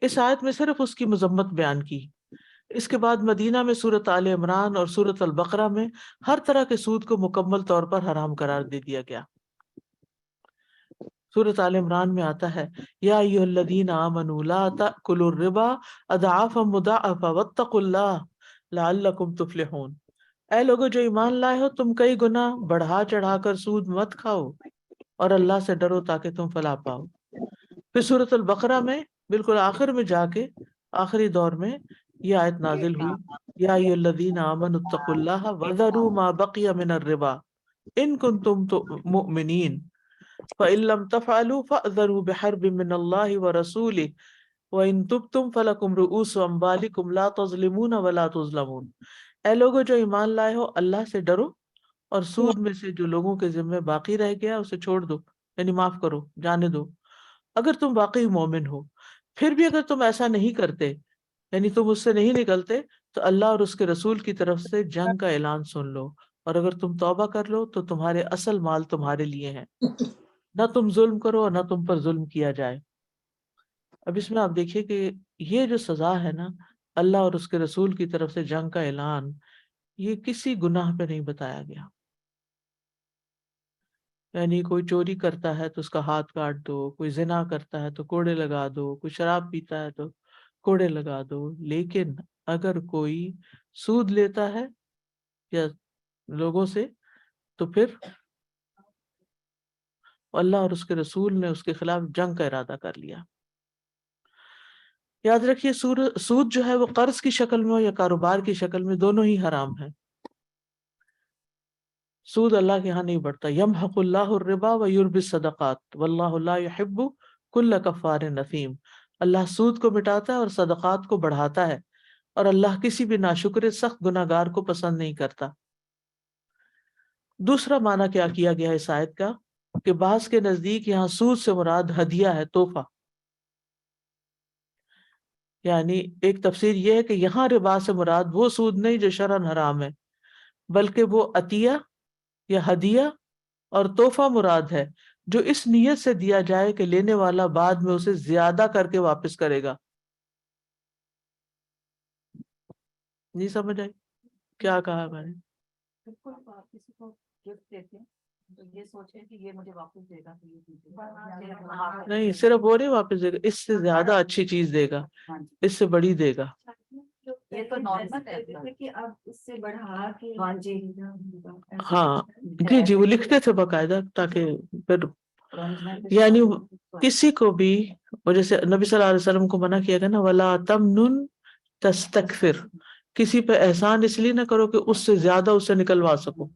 S2: اس آیت میں صرف اس کی مذمت بیان کی۔ اس کے بعد مدینہ میں سورۃ آل عمران اور سورۃ البقرہ میں ہر طرح کے سود کو مکمل طور پر حرام قرار دے دیا گیا۔ سورۃ آل عمران میں آتا ہے یا ایھا الذین آمنوا لا تأکلوا الربا اضعافا مضاعفا واتقوا اللہ لعلکم تفلحون، اے لوگو جو ایمان لائے ہو تم کئی گنا بڑھا چڑھا کر سود مت کھاؤ اور اللہ سے ڈرو تاکہ تم فلاح پاؤ۔ پھر سورۃ البقرہ میں بالکل آخر میں جا کے آخری دور میں یہ آیت نازل ہوئی یا ایھا الذین آمنوا اتقوا اللہ وذروا ما بقی من الربا ان کنتم مؤمنین فإن لم تفعلوا فأذروا بحرب من اللہ ورسولہ وإن تبتم فلکم رؤوس اموالکم لا تظلمون ولا تظلمون، اے لوگو جو ایمان لائے ہو اللہ سے ڈرو اور سود میں سے جو لوگوں کے ذمہ باقی رہ گیا اسے چھوڑ دو، یعنی معاف کرو، جانے دو، اگر تم واقعی مومن ہو۔ پھر بھی اگر تم ایسا نہیں کرتے، یعنی تم اس سے نہیں نکلتے، تو اللہ اور اس کے رسول کی طرف سے جنگ کا اعلان سن لو، اور اگر تم توبہ کر لو تو تمہارے اصل مال تمہارے لیے ہیں، نہ تم ظلم کرو اور نہ تم پر ظلم کیا جائے۔ اب اس میں آپ دیکھیے کہ یہ جو سزا ہے نا، اللہ اور اس کے رسول کی طرف سے جنگ کا اعلان، یہ کسی گناہ پہ نہیں بتایا گیا، یعنی کوئی چوری کرتا ہے تو اس کا ہاتھ کاٹ دو، کوئی زنا کرتا ہے تو کوڑے لگا دو، کوئی شراب پیتا ہے تو کوڑے لگا دو، لیکن اگر کوئی سود لیتا ہے یا لوگوں سے تو پھر اللہ اور اس کے رسول نے اس کے خلاف جنگ کا ارادہ کر لیا۔ یاد رکھیے سود جو ہے وہ قرض کی شکل میں ہو یا کاروبار کی شکل میں، دونوں ہی حرام ہے۔ سود اللہ کے ہاں نہیں بڑھتا، یمحق اللہ الربا ویربی الصدقات واللہ لا یحب کل کفار نثیم، اللہ سود کو مٹاتا ہے اور صدقات کو بڑھاتا ہے، اور اللہ کسی بھی ناشکر سخت گناہ گار کو پسند نہیں کرتا۔ دوسرا معنی کیا کیا گیا اس آیت کا کہ بعض کے نزدیک یہاں سود سے مراد ہدیہ ہے، تحفہ، یعنی ایک تفسیر یہ ہے کہ یہاں ربا سے مراد وہ سود نہیں جو شرعاً حرام ہے، بلکہ وہ عطیہ یا ہدیہ اور تحفہ مراد ہے جو اس نیت سے دیا جائے کہ لینے والا بعد میں اسے زیادہ کر کے واپس کرے گا۔ نہیں سمجھ آئی کیا کہا میں نے؟
S6: بالکل، آپ کسی کو گفٹ دیتے ہیں تو یہ سوچے کہ یہ مجھے واپس دے گا تو یہ مجھے
S2: نہیں، صرف وہ نہیں واپس دے گا، اس سے زیادہ اچھی چیز دے گا،
S6: ہاں جی،
S2: اس سے بڑی دے گا۔
S6: یہ تو نارمل ہے
S5: کہ اب اس سے بڑھا کے
S6: ہاں جی،
S2: ہاں جی جی، وہ لکھتے تھے باقاعدہ تاکہ پھر یعنی کسی کو بھی، اور جیسے نبی صلی اللہ علیہ وسلم کو منع کیا گیا نا، وَلَا تَمْنُن تَسْتَكْثِرْ، کسی پہ احسان اس لیے نہ کرو کہ اس سے زیادہ اسے نکلوا سکو،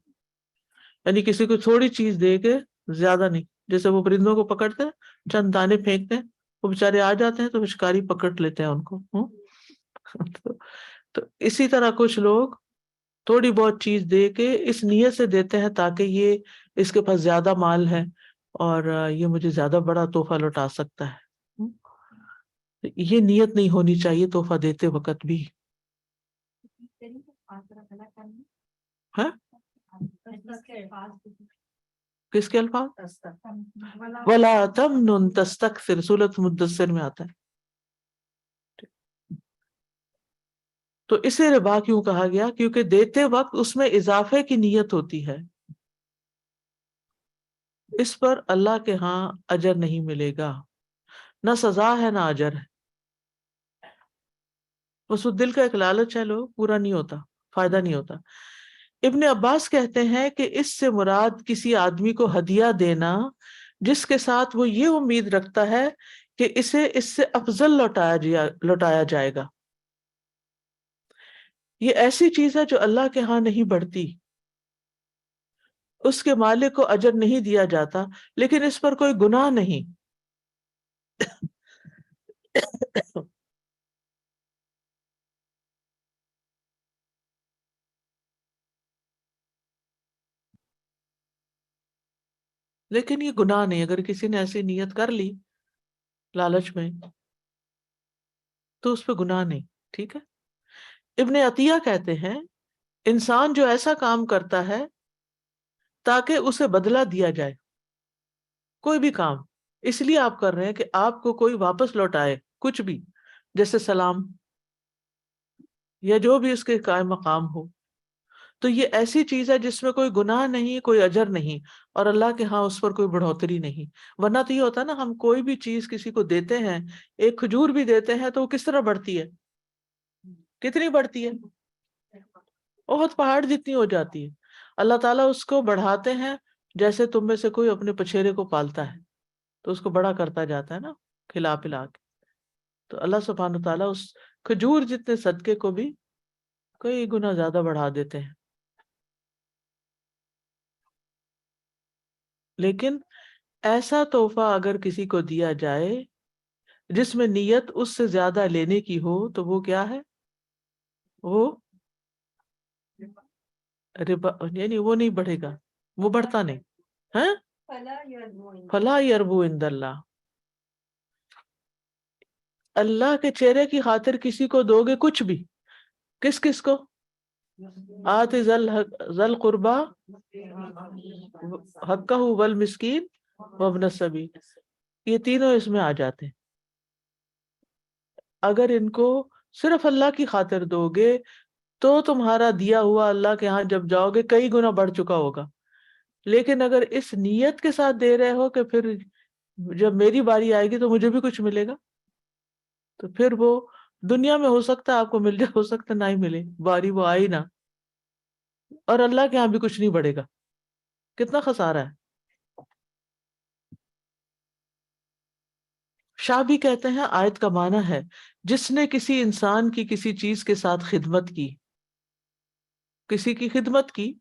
S2: یعنی کسی کو تھوڑی چیز دے کے زیادہ نہیں، جیسے وہ پرندوں کو پکڑتے ہیں، چند دانے پھینکتے ہیں، وہ بےچارے آ جاتے ہیں تو شکاری پکڑ لیتے ہیں ان کو۔ تو اسی طرح کچھ لوگ تھوڑی بہت چیز دے کے اس نیت سے دیتے ہیں تاکہ یہ اس کے پاس زیادہ مال ہے اور یہ مجھے زیادہ بڑا تحفہ لوٹا سکتا ہے۔ یہ نیت نہیں ہونی چاہیے تحفہ دیتے وقت بھی۔ ہاں، کس کے الفاظ؟ وَلَا تَمْنُن تَسْتَكْثِرْ، سورۃ مدثر میں آتا ہے۔ تو اسے ربا کیوں کہا گیا؟ کیونکہ دیتے وقت اس میں اضافے کی نیت ہوتی ہے، اس پر اللہ کے ہاں اجر نہیں ملے گا، نہ سزا ہے نہ اجر ہے، بس وہ دل کا ایک لالچ ہے، لوگ پورا نہیں ہوتا، فائدہ نہیں ہوتا۔ ابن عباس کہتے ہیں کہ اس سے مراد کسی آدمی کو ہدیہ دینا جس کے ساتھ وہ یہ امید رکھتا ہے کہ اسے اس سے افضل لوٹایا جائے گا۔ یہ ایسی چیز ہے جو اللہ کے ہاں نہیں بڑھتی، اس کے مالک کو اجر نہیں دیا جاتا، لیکن اس پر کوئی گناہ نہیں۔ لیکن یہ گناہ نہیں، اگر کسی نے ایسی نیت کر لی لالچ میں تو اس پہ گناہ نہیں، ٹھیک ہے۔ ابن عطیہ کہتے ہیں انسان جو ایسا کام کرتا ہے تاکہ اسے بدلہ دیا جائے، کوئی بھی کام اس لیے آپ کر رہے ہیں کہ آپ کو کوئی واپس لوٹائے کچھ بھی، جیسے سلام یا جو بھی اس کے قائم مقام ہو، تو یہ ایسی چیز ہے جس میں کوئی گناہ نہیں، کوئی اجر نہیں، اور اللہ کے ہاں اس پر کوئی بڑھوتری نہیں۔ ورنہ تو یہ ہوتا ہے نا، ہم کوئی بھی چیز کسی کو دیتے ہیں، ایک کھجور بھی دیتے ہیں تو وہ کس طرح بڑھتی ہے، کتنی بڑھتی ہے، بہت پہاڑ جتنی ہو جاتی ہے۔ اللہ تعالیٰ اس کو بڑھاتے ہیں جیسے تم میں سے کوئی اپنے پچھیرے کو پالتا ہے تو اس کو بڑا کرتا جاتا ہے نا، کھلا پلا کے۔ تو اللہ سبحانہ تعالیٰ اس کھجور جتنے صدقے کو بھی کئی گنا زیادہ بڑھا دیتے ہیں۔ لیکن ایسا تحفہ اگر کسی کو دیا جائے جس میں نیت اس سے زیادہ لینے کی ہو تو وہ کیا ہے؟ وہ ربا، یعنی وہ نہیں بڑھے گا، وہ بڑھتا نہیں ہے۔ فلا یربو عند اللہ، اللہ کے چہرے کی خاطر کسی کو دو گے کچھ بھی، کس کس کو؟ آت ذل قربا حقہ والمسکین وابن السبیل، یہ تینوں اس میں آ جاتے ہیں۔ اگر ان کو صرف اللہ کی خاطر دو گے تو تمہارا دیا ہوا اللہ کے ہاں جب جاؤ گے کئی گنا بڑھ چکا ہوگا، لیکن اگر اس نیت کے ساتھ دے رہے ہو کہ پھر جب میری باری آئے گی تو مجھے بھی کچھ ملے گا، تو پھر وہ دنیا میں ہو سکتا ہے آپ کو مل جائے، ہو سکتا ہے نہ ہی ملے، باری وہ آئی نہ، اور اللہ کے ہاں بھی کچھ نہیں بڑھے گا، کتنا خسارہ ہے۔ شاہ بھی کہتے ہیں آیت کا معنی ہے جس نے کسی انسان کی کسی چیز کے ساتھ خدمت کی، کسی کی خدمت کی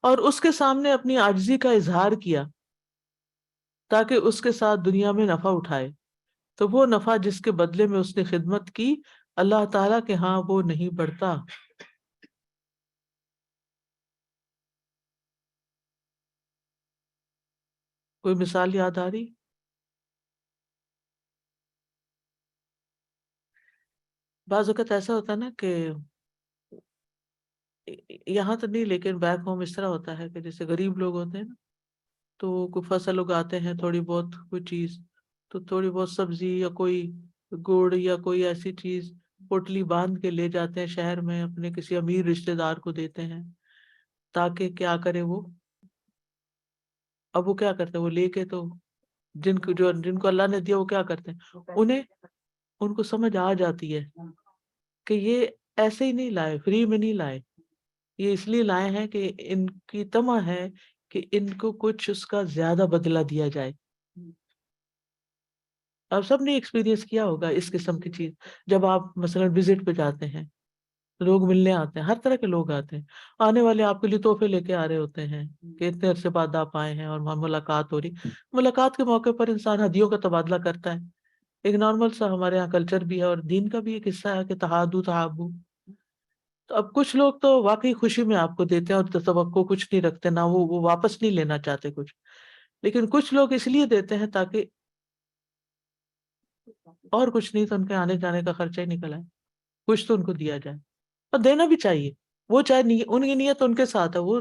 S2: اور اس کے سامنے اپنی عاجزی کا اظہار کیا تاکہ اس کے ساتھ دنیا میں نفع اٹھائے، تو وہ نفع جس کے بدلے میں اس نے خدمت کی اللہ تعالیٰ کے ہاں وہ نہیں بڑھتا۔ کوئی مثال یاد آ رہی؟ بعض اوقات ایسا ہوتا ہے نا کہ یہاں تو نہیں لیکن بیک ہوم اس طرح ہوتا ہے کہ جیسے غریب لوگ ہوتے ہیں نا، تو کوئی فصل اگاتے ہیں تھوڑی بہت کوئی چیز، تو تھوڑی بہت سبزی یا کوئی گڑ یا کوئی ایسی چیز پوٹلی باندھ کے لے جاتے ہیں شہر میں، اپنے کسی امیر رشتہ دار کو دیتے ہیں تاکہ کیا کرے وہ اب وہ کیا کرتے ہیں, وہ لے کے تو جن کو اللہ نے دیا وہ کیا کرتے ہیں, ان کو سمجھ آ جاتی ہے کہ یہ ایسے ہی نہیں لائے, فری میں نہیں لائے, یہ اس لیے لائے ہیں کہ ان کی طمع ہے کہ ان کو کچھ اس کا زیادہ بدلہ دیا جائے. آپ سب نے ایکسپیرینس کیا ہوگا اس قسم کی چیز, جب آپ مثلا وزٹ پہ جاتے ہیں, لوگ ملنے آتے ہیں, ہر طرح کے لوگ آتے ہیں, آنے والے آپ کے لیے تحفے لے کے آ رہے ہوتے ہیں کہ اتنے عرصے بعد آپ آئے ہیں اور وہاں ملاقات ہو رہی. ملاقات کے موقع پر انسان ہدیوں کا تبادلہ کرتا ہے, ایک نارمل سا ہمارے یہاں کلچر بھی ہے اور دین کا بھی ایک حصہ ہے کہ تحادو تحابو. تو اب کچھ لوگ تو واقعی خوشی میں آپ کو دیتے ہیں اور توقع کچھ نہیں رکھتے, نہ وہ واپس نہیں لینا چاہتے کچھ, لیکن کچھ لوگ اس لیے دیتے ہیں تاکہ اور کچھ نہیں تو ان کے آنے جانے کا خرچہ ہی نکل آئے, کچھ تو ان کو دیا جائے, اور دینا بھی چاہیے. وہ چاہے ان کی نیت ان کے ساتھ ہے, وہ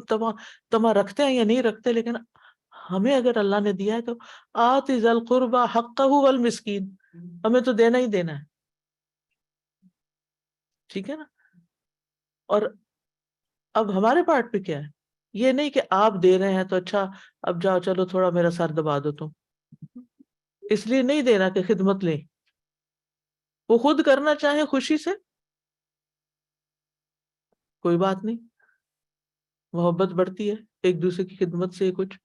S2: تما رکھتے ہیں یا نہیں رکھتے, لیکن ہمیں اگر اللہ نے دیا ہے تو آتی ذی القربى حقہ والمسکین, ہمیں تو دینا ہی دینا ہے, ٹھیک ہے نا. اور اب ہمارے پارٹ پہ کیا ہے, یہ نہیں کہ آپ دے رہے ہیں تو اچھا اب جاؤ چلو تھوڑا میرا سر دبا دو تم, اس لیے نہیں دینا کہ خدمت لیں. وہ خود کرنا چاہے خوشی سے کوئی بات نہیں, محبت بڑھتی ہے ایک دوسرے کی خدمت سے. کچھ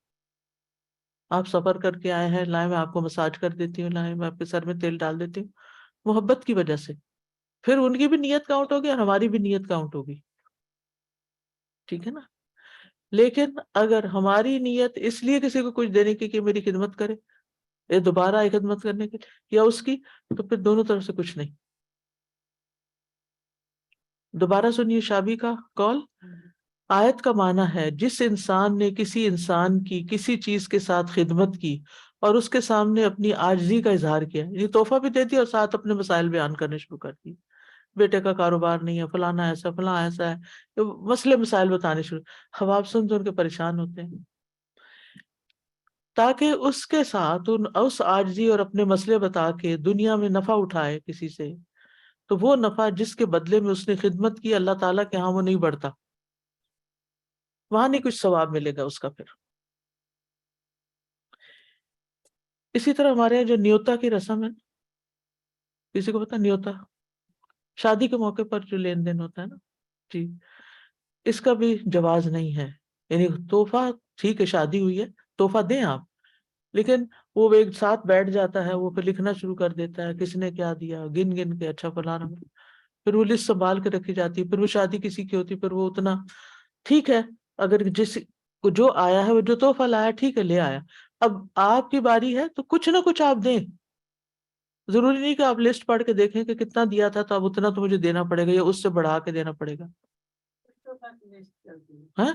S2: آپ سفر کر کے آئے ہیں, لائیں میں آپ کو مساج کر دیتی ہوں, لائیں میں آپ کے سر میں تیل ڈال دیتی ہوں, محبت کی وجہ سے. پھر ان کی بھی نیت کاؤنٹ ہوگی اور ہماری بھی نیت کاؤنٹ ہوگی, ٹھیک ہے نا. لیکن اگر ہماری نیت اس لیے کسی کو کچھ دینے کی کہ میری خدمت کرے, یہ دوبارہ آئے خدمت کرنے کی یا اس کی, تو پھر دونوں طرف سے کچھ نہیں. دوبارہ سنیے شابی کا قول. آیت کا معنی ہے جس انسان نے کسی انسان کی کسی چیز کے ساتھ خدمت کی اور اس کے سامنے اپنی عاجزی کا اظہار کیا, یہ تحفہ بھی دے دیا اور ساتھ اپنے مسائل بیان کرنے شروع کر دیے. بیٹے کا کاروبار نہیں ہے, فلانا ایسا فلاں ایسا ہے, مسئلے مسائل بتانے شروع. اب آپ سن تو ان کے پریشان ہوتے ہیں, تاکہ اس کے ساتھ اس عاجزی اور اپنے مسئلے بتا کے دنیا میں نفع اٹھائے کسی سے, تو وہ نفع جس کے بدلے میں اس نے خدمت کی اللہ تعالیٰ کے ہاں وہ نہیں بڑھتا, وہاں نہیں کچھ ثواب ملے گا اس کا. پھر اسی طرح ہمارے یہاں جو نیوتا کی رسم ہے, کسی کو پتا نیوتا, شادی کے موقع پر جو لین دین ہوتا ہے نا جی, اس کا بھی جواز نہیں ہے. یعنی تحفہ ٹھیک ہے, شادی ہوئی ہے تحفہ دیں آپ, لیکن وہ ایک ساتھ بیٹھ جاتا ہے, وہ پھر لکھنا شروع کر دیتا ہے کس نے کیا دیا, گن گن کے اچھا فلانا, پھر وہ لسٹ سنبھال کے رکھی جاتی ہے. پھر وہ شادی کسی کی ہوتی, پھر وہ اتنا ٹھیک ہے, اگر جس کو جو آیا ہے وہ جو تحفہ لایا ٹھیک ہے لے آیا, اب آپ کی باری ہے تو کچھ نہ کچھ آپ دیں. ضروری نہیں کہ آپ لسٹ پڑھ کے دیکھیں کہ کتنا دیا تھا تو اب اتنا تو مجھے دینا پڑے گا یا اس سے بڑھا کے دینا پڑے گا. ہاں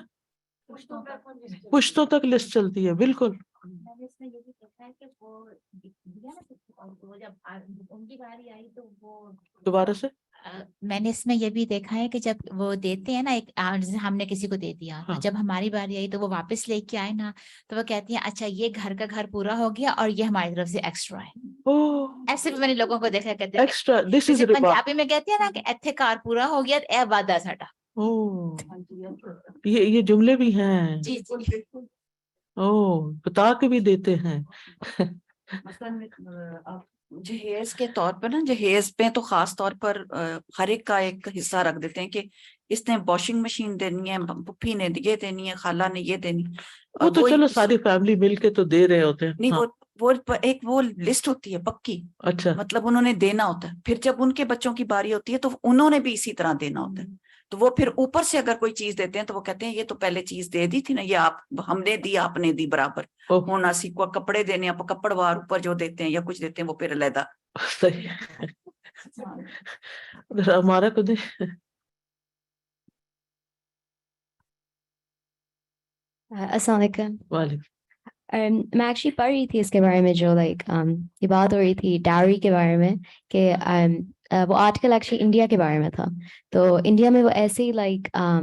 S2: پشتوں تک لسٹ چلتی ہے, بالکل.
S3: میں نے اس میں یہ بھی دیکھا ہے کہ وہ دیا نا کسی اور کو, جب ان کی باری آئی تو وہ
S2: دوبارہ سے
S3: میں نے اس میں یہ بھی دیکھا ہے کہ جب وہ دیتے ہیں نا, ایک جیسے ہم نے کسی کو دے دیا,
S2: ہاں.
S3: جب ہماری باری آئی تو وہ واپس لے کے آئے نا, تو وہ کہتی ہیں اچھا یہ گھر کا گھر پورا ہو گیا اور یہ ہماری طرف سے ایکسٹرا ہے. ایسے بھی میں نے لوگوں کو دیکھا کہتے ہیں
S2: ایکسٹرا, دس از
S3: جیسے
S2: ربا.
S3: پنجابی میں کہتے ہیں نا کہ ایتھے کار پورا ہو گیا اے وعدہ ساڈا.
S2: یہ جملے بھی ہیں.
S3: جی جی
S2: بتا کے بھی دیتے ہیں.
S6: جہیز کے طور پر نا, جہیز پہ تو خاص طور پر ہر ایک کا ایک حصہ رکھ دیتے ہیں کہ اس نے واشنگ مشین دینی ہے, پھوپھی نے یہ دینی ہے, خالہ نے یہ دینی.
S2: وہ تو چلو ساری فیملی مل کے تو دے رہے ہوتے ہیں.
S6: نہیں, وہ ایک وہ لسٹ ہوتی ہے پکی,
S2: اچھا,
S6: مطلب انہوں نے دینا ہوتا ہے. پھر جب ان کے بچوں کی باری ہوتی ہے تو انہوں نے بھی اسی طرح دینا ہوتا ہے. تو وہ پھر اوپر سے اگر کوئی چیز دیتے ہیں تو وہ کہتے ہیں یہ تو پہلے چیز دے دی تھی نا, یہ آپ ہم نے دی آپ نے دی برابر ہونا سی کو کپڑے دینے آپ کپڑ وار اوپر جو دیتے ہیں یا کچھ دیتے ہیں وہ پھر علیحدہ.
S2: صحیح. ہمارا کو دے.
S7: السلام علیکم.
S2: وعلیکم.
S7: میں ایکچولی پڑھ رہی تھی اس کے بارے میں جو یہ بات ہو رہی تھی ڈاوری کے بارے میں کہ وہ آرٹیکل ایکچولی انڈیا کے بارے میں تھا. تو انڈیا میں وہ ایسے ہی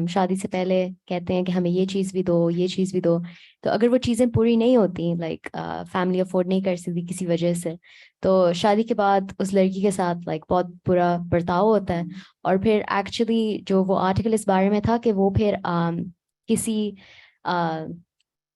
S7: شادی سے پہلے کہتے ہیں کہ ہمیں یہ چیز بھی دو یہ چیز بھی دو. تو اگر وہ چیزیں پوری نہیں ہوتی فیملی افورڈ نہیں کر سکتی کسی وجہ سے, تو شادی کے بعد اس لڑکی کے ساتھ بہت برا برتاؤ ہوتا ہے. اور پھر ایکچولی جو وہ آرٹیکل اس بارے میں تھا کہ وہ پھر کسی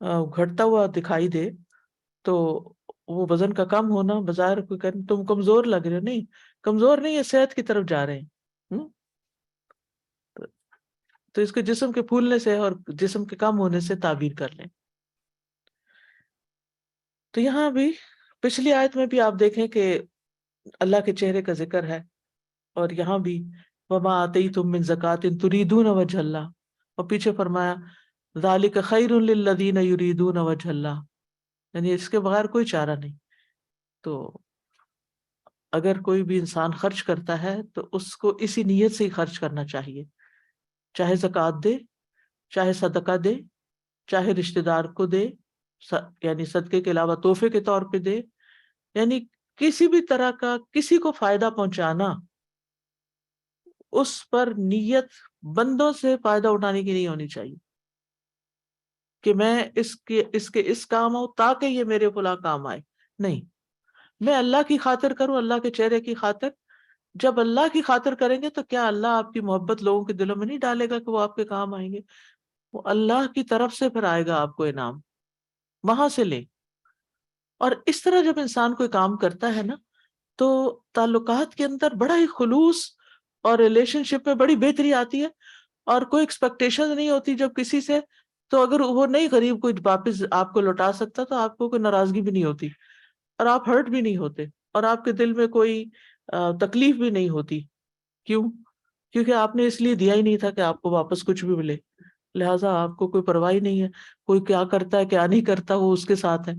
S2: گھٹتا ہوا دکھائی دے تو وہ وزن کا کم ہونا بظاہر کوئی کہ تم کمزور لگ رہے ہو، نہیں، کمزور نہیں ہے، صحت کی طرف جا رہے ہیں۔ تو اس کے جسم کے پھولنے سے اور جسم کے کم ہونے سے تعبیر کر لیں۔ تو یہاں بھی پچھلی آیت میں بھی آپ دیکھیں کہ اللہ کے چہرے کا ذکر ہے، اور یہاں بھی وما آتیتم من زکات تریدون وجہ اللہ، اور پیچھے فرمایا ذالک خیر للذین یریدون وجہ اللہ، یعنی اس کے بغیر کوئی چارہ نہیں۔ تو اگر کوئی بھی انسان خرچ کرتا ہے تو اس کو اسی نیت سے ہی خرچ کرنا چاہیے، چاہے زکوٰۃ دے، چاہے صدقہ دے، چاہے رشتہ دار کو دے، یعنی صدقے کے علاوہ تحفے کے طور پہ دے، یعنی کسی بھی طرح کا کسی کو فائدہ پہنچانا، اس پر نیت بندوں سے فائدہ اٹھانے کی نہیں ہونی چاہیے کہ میں اس کام آؤں تاکہ یہ میرے فلاں کام آئے، نہیں، میں اللہ کی خاطر کروں، اللہ کے چہرے کی خاطر۔ جب اللہ کی خاطر کریں گے تو کیا اللہ آپ کی محبت لوگوں کے دلوں میں نہیں ڈالے گا کہ وہ آپ کے کام آئیں گے؟ وہ اللہ کی طرف سے پھر آئے گا آپ کو انعام، وہاں سے لیں۔ اور اس طرح جب انسان کوئی کام کرتا ہے نا تو تعلقات کے اندر بڑا ہی خلوص اور ریلیشن شپ میں بڑی بہتری آتی ہے، اور کوئی ایکسپیکٹیشن نہیں ہوتی جب کسی سے، تو اگر وہ نہیں غریب کوئی واپس آپ کو لوٹا سکتا تو آپ کو کوئی ناراضگی بھی نہیں ہوتی، اور آپ ہرٹ بھی نہیں ہوتے، اور آپ کے دل میں کوئی تکلیف بھی نہیں ہوتی۔ کیوں؟ کیونکہ آپ نے اس لیے دیا ہی نہیں تھا کہ آپ کو واپس کچھ بھی ملے، لہٰذا آپ کو کوئی پرواہ نہیں ہے، کوئی کیا کرتا ہے کیا نہیں کرتا وہ اس کے ساتھ ہے۔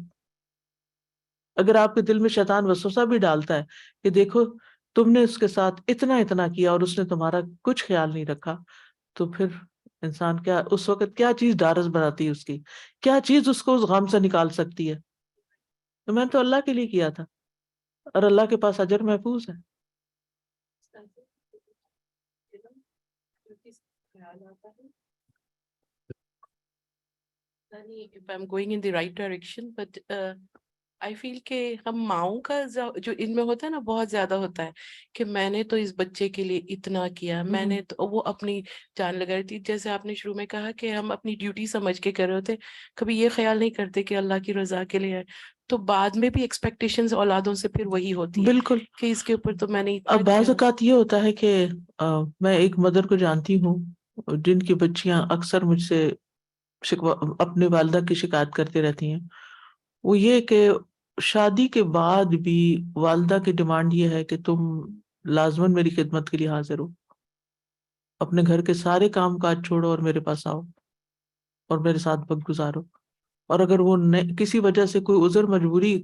S2: اگر آپ کے دل میں شیطان وسوسہ بھی ڈالتا ہے کہ دیکھو تم نے اس کے ساتھ اتنا کیا اور اس نے تمہارا کچھ خیال نہیں رکھا، تو پھر انسان کیا اس وقت کیا چیز ڈھارس بناتی ہے، اس کی کیا چیز اس کو اس غم سے نکال سکتی ہے؟ تو میں نے تو اللہ کے لیے کیا تھا، اور اللہ کے پاس اجر محفوظ ہے۔
S8: if I'm going in the right direction, but I feel کہ ہم ماؤں کا جو ان میں ہوتا ہے نا بہت زیادہ ہوتا ہے کہ میں نے تو اس بچے کے لیے اتنا کیا، میں نے تو وہ اپنی جان لگا رہی تھی۔ جیسے آپ نے شروع میں کہا کہ ہم اپنی ڈیوٹی سمجھ کے کر رہے ہوتے، کبھی یہ خیال نہیں کرتے کہ اللہ کی رضا کے لیے ہے، تو بعد میں بھی ایکسپیکٹیشنز اولادوں سے پھر وہی ہوتی ہے
S2: بالکل۔
S8: کہ اس کے اوپر تو میں نے
S2: اب بعض اوقات یہ ہوتا ہے کہ میں ایک مدر کو جانتی ہوں جن کی بچیاں اکثر مجھ سے اپنے والدہ کی شکایت کرتی رہتی ہیں، وہ یہ کہ شادی کے بعد بھی والدہ کی ڈیمانڈ یہ ہے کہ تم لازماً میری خدمت کے لیے حاضر ہو، اپنے گھر کے سارے کام کاج چھوڑو اور میرے پاس آؤ اور میرے ساتھ وقت گزارو۔ اور اگر وہ کسی وجہ سے کوئی عذر مجبوری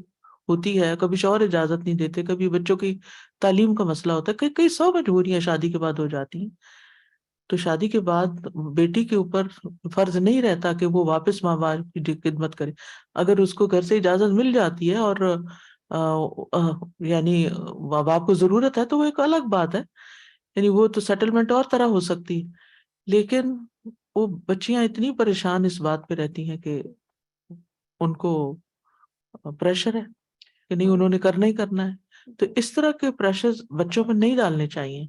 S2: ہوتی ہے، کبھی شوہر اجازت نہیں دیتے، کبھی بچوں کی تعلیم کا مسئلہ ہوتا ہے، کئی 100 مجبوریاں شادی کے بعد ہو جاتی ہیں، تو شادی کے بعد بیٹی کے اوپر فرض نہیں رہتا کہ وہ واپس ماں باپ کی خدمت کرے۔ اگر اس کو گھر سے اجازت مل جاتی ہے اور یعنی ماں باپ کو ضرورت ہے تو وہ ایک الگ بات ہے، یعنی وہ تو سیٹلمنٹ اور طرح ہو سکتی ہے، لیکن وہ بچیاں اتنی پریشان اس بات پہ رہتی ہیں کہ ان کو پریشر ہے کہ نہیں انہوں نے کرنا ہی کرنا ہے۔ تو اس طرح کے پریشر بچوں پہ نہیں ڈالنے چاہیے۔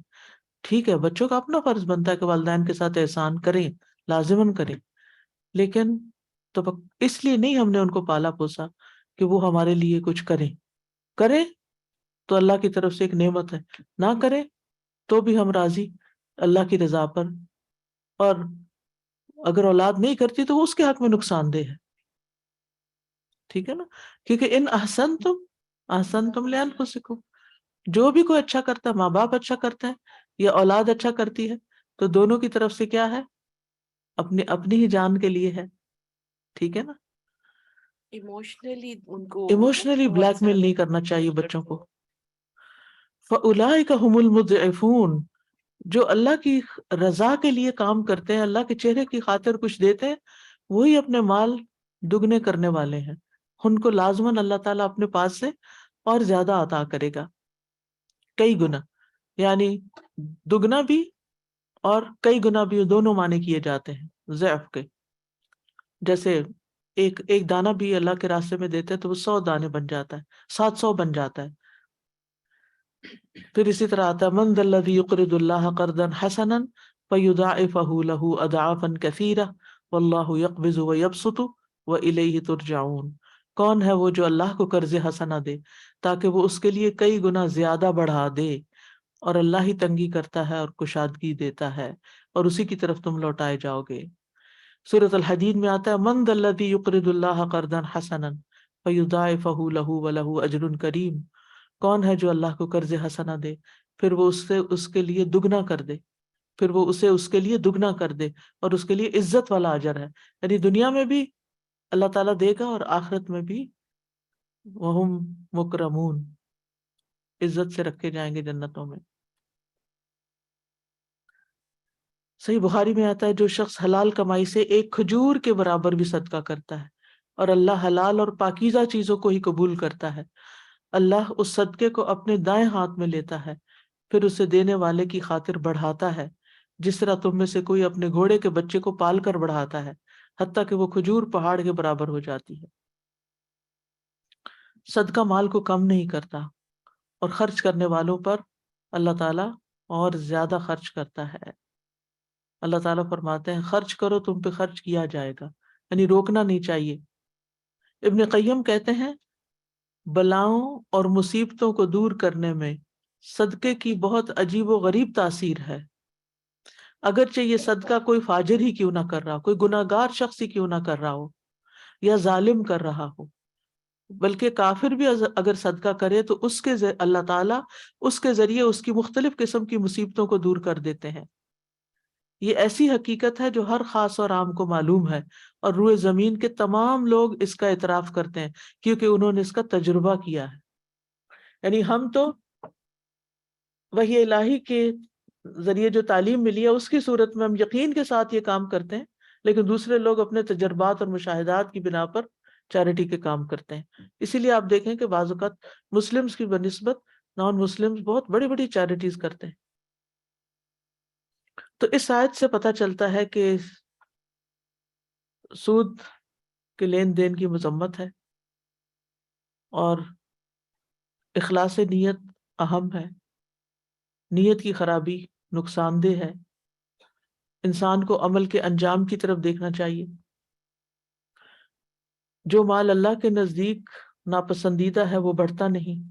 S2: ٹھیک ہے، بچوں کا اپنا فرض بنتا ہے کہ والدین کے ساتھ احسان کریں، لازماً کریں، لیکن تو اس لیے نہیں ہم نے ان کو پالا پوسا کہ وہ ہمارے لیے کچھ کریں تو اللہ کی طرف سے ایک نعمت ہے، نہ کریں تو بھی ہم راضی اللہ کی رضا پر، اور اگر اولاد نہیں کرتی تو وہ اس کے حق میں نقصان دہ ہے، ٹھیک ہے نا؟ کیونکہ ان احسنتم لانفسکم، جو بھی کوئی اچھا کرتا ہے، ماں باپ اچھا کرتا ہے یا اولاد اچھا کرتی ہے، تو دونوں کی طرف سے کیا ہے؟ اپنی ہی جان کے لیے ہے، ٹھیک ہے نا؟
S8: ایموشنلی ان کو
S2: ایموشنلی بلیک میل نہیں کرنا چاہیے بچوں کو۔ فَأُولَٰئِكَ هُمُ الْمُضْعِفُونَ، جو اللہ کی رضا کے لیے کام کرتے ہیں، اللہ کے چہرے کی خاطر کچھ دیتے ہیں، وہی اپنے مال دگنے کرنے والے ہیں، ان کو لازماً اللہ تعالیٰ اپنے پاس سے اور زیادہ عطا کرے گا، کئی گنا، یعنی دگنا بھی اور کئی گنا بھی، دونوں معنی کیے جاتے ہیں ضعف کے۔ جیسے ایک دانہ بھی اللہ کے راستے میں دیتے ہیں تو وہ 100 دانے بن جاتا ہے، 700 بن جاتا ہے۔ پھر اسی طرح آتا ہے من ذا الذی یقرض اللہ قرضا حسنا فیضاعفہ لہ اضعافا کثیرہ واللہ یقبض ویبسط وَإِلَيْهِ تُرْجَعُونَ، کون ہے وہ جو اللہ کو قرض حسنہ دے تاکہ وہ اس کے لیے کئی گنا زیادہ بڑھا دے، اور اللہ ہی تنگی کرتا ہے اور کشادگی دیتا ہے، اور اسی کی طرف تم لوٹائے جاؤ گے۔ سورۃ الحدید میں آتا ہے من ذا الذی یقرض اللہ قرضا حسنا فیضاعفہ لہ ولہ اجر کریم، کون ہے جو اللہ کو قرض حسنہ دے پھر وہ اس کے لیے دگنا کر دے، پھر وہ اسے اس کے لیے دگنا کر دے، اور اس کے لیے عزت والا اجر ہے، یعنی دنیا میں بھی اللہ تعالیٰ دے گا اور آخرت میں بھی وہم مکرمون، عزت سے رکھے جائیں گے جنتوں میں۔ صحیح بخاری میں آتا ہے جو شخص حلال کمائی سے ایک کھجور کے برابر بھی صدقہ کرتا ہے، اور اللہ حلال اور پاکیزہ چیزوں کو ہی قبول کرتا ہے، اللہ اس صدقے کو اپنے دائیں ہاتھ میں لیتا ہے، پھر اسے دینے والے کی خاطر بڑھاتا ہے، جس طرح تم میں سے کوئی اپنے گھوڑے کے بچے کو پال کر بڑھاتا ہے، حتیٰ کہ وہ کھجور پہاڑ کے برابر ہو جاتی ہے۔ صدقہ مال کو کم نہیں کرتا، اور خرچ کرنے والوں پر اللہ تعالیٰ اور زیادہ خرچ کرتا ہے۔ اللہ تعالیٰ فرماتے ہیں خرچ کرو، تم پہ خرچ کیا جائے گا، یعنی روکنا نہیں چاہیے۔ ابن قیم کہتے ہیں بلاؤں اور مصیبتوں کو دور کرنے میں صدقے کی بہت عجیب و غریب تاثیر ہے، اگرچہ یہ صدقہ کوئی فاجر ہی کیوں نہ کر رہا، کوئی گناہ گار شخص ہی کیوں نہ کر رہا ہو یا ظالم کر رہا ہو، بلکہ کافر بھی اگر صدقہ کرے تو اللہ تعالیٰ اس کے ذریعے اس کی مختلف قسم کی مصیبتوں کو دور کر دیتے ہیں۔ یہ ایسی حقیقت ہے جو ہر خاص اور عام کو معلوم ہے، اور روئے زمین کے تمام لوگ اس کا اعتراف کرتے ہیں کیونکہ انہوں نے اس کا تجربہ کیا ہے۔ یعنی ہم تو وحی الہی کے ذریعے جو تعلیم ملی ہے اس کی صورت میں ہم یقین کے ساتھ یہ کام کرتے ہیں، لیکن دوسرے لوگ اپنے تجربات اور مشاہدات کی بنا پر چیریٹی کے کام کرتے ہیں۔ اسی لیے آپ دیکھیں کہ بعض اوقات مسلمز کی بنسبت نان مسلمز بہت بڑی بڑی چیریٹیز کرتے ہیں۔ تو اس آیت سے پتہ چلتا ہے کہ سود کے لین دین کی مذمت ہے، اور اخلاص نیت اہم ہے، نیت کی خرابی نقصان دہ ہے، انسان کو عمل کے انجام کی طرف دیکھنا چاہیے۔ جو مال اللہ کے نزدیک ناپسندیدہ ہے وہ بڑھتا نہیں،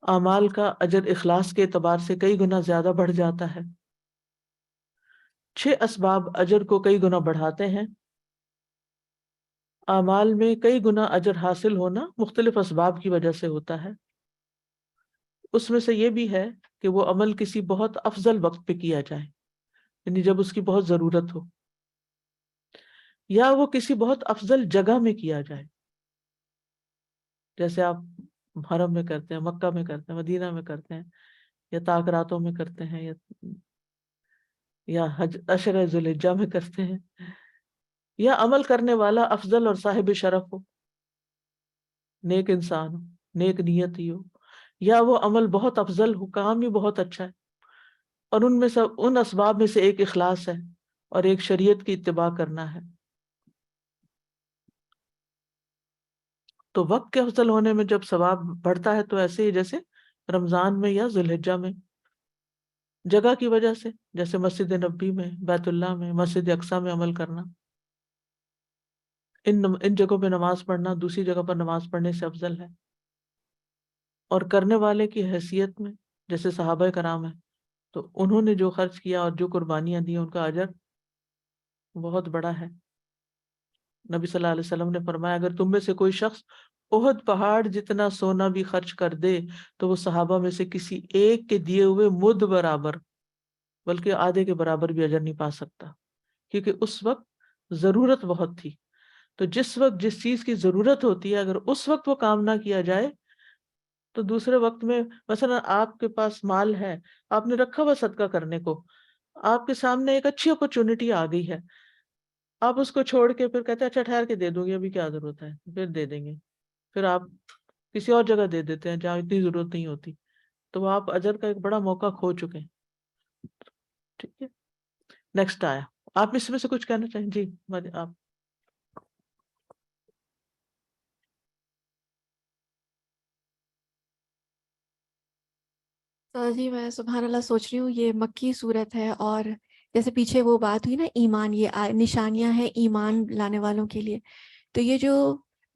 S2: اعمال کا اجر اخلاص کے اعتبار سے کئی گنا زیادہ بڑھ جاتا ہے۔ 6 اسباب اجر کو کئی گنا بڑھاتے ہیں۔ اعمال میں کئی گنا اجر حاصل ہونا مختلف اسباب کی وجہ سے ہوتا ہے۔ اس میں سے یہ بھی ہے کہ وہ عمل کسی بہت افضل وقت پہ کیا جائے، یعنی جب اس کی بہت ضرورت ہو، یا وہ کسی بہت افضل جگہ میں کیا جائے، جیسے آپ حرم میں کرتے ہیں، مکہ میں کرتے ہیں، مدینہ میں کرتے ہیں، یا تاکراتوں میں کرتے ہیں، یا حج عشرہ ذوالحجہ میں کرتے ہیں، یا عمل کرنے والا افضل اور صاحب شرف ہو، نیک انسان ہو، نیک نیت ہی ہو، یا وہ عمل بہت افضل ہو، کام ہی بہت اچھا ہے، اور ان میں سے ان اسباب میں سے ایک اخلاص ہے اور ایک شریعت کی اتباع کرنا ہے۔ تو وقت کے افضل ہونے میں جب ثواب بڑھتا ہے تو ایسے ہی جیسے رمضان میں یا ذوالحجہ میں، جگہ کی وجہ سے، جیسے مسجد نبی میں، بیت اللہ میں، مسجد اقصیٰ میں عمل کرنا، ان جگہوں پہ نماز پڑھنا دوسری جگہ پر نماز پڑھنے سے افضل ہے، اور کرنے والے کی حیثیت میں جیسے صحابہ کرام ہیں تو انہوں نے جو خرچ کیا اور جو قربانیاں دی ان کا اجر بہت بڑا ہے۔ نبی صلی اللہ علیہ وسلم نے فرمایا اگر تم میں سے کوئی شخص احد پہاڑ جتنا سونا بھی خرچ کر دے تو وہ صحابہ میں سے کسی ایک کے دیے ہوئے مد برابر بلکہ آدھے کے برابر بھی اجر نہیں پا سکتا، کیونکہ اس وقت ضرورت بہت تھی۔ تو جس وقت جس چیز کی ضرورت ہوتی ہے اگر اس وقت وہ کام نہ کیا جائے تو دوسرے وقت میں، مثلا آپ کے پاس مال ہے، آپ نے رکھا ہوا صدقہ کرنے کو، آپ کے سامنے ایک اچھی اپرچونٹی آ گئی ہے، آپ اس کو چھوڑ کے پھر کہتے ہیں اچھا ٹھہر کے دے دوں گی، ابھی کیا ضرورت ہے، پھر دے دیں گے، پھر آپ کسی اور جگہ دے دیتے ہیں جہاں اتنی ضرورت نہیں ہوتی، تو وہ آپ اجر کا ایک بڑا موقع کھو چکے ہیں۔ ٹھیک ہے، نیکسٹ آیا، آپ اس میں سے کچھ کہنا چاہیں؟ جی آپ۔
S4: تو جی میں سبحان اللہ سوچ رہی ہوں، یہ مکی صورت ہے اور جیسے پیچھے وہ بات ہوئی نا ایمان، یہ نشانیاں ہیں ایمان لانے والوں کے لیے. تو یہ جو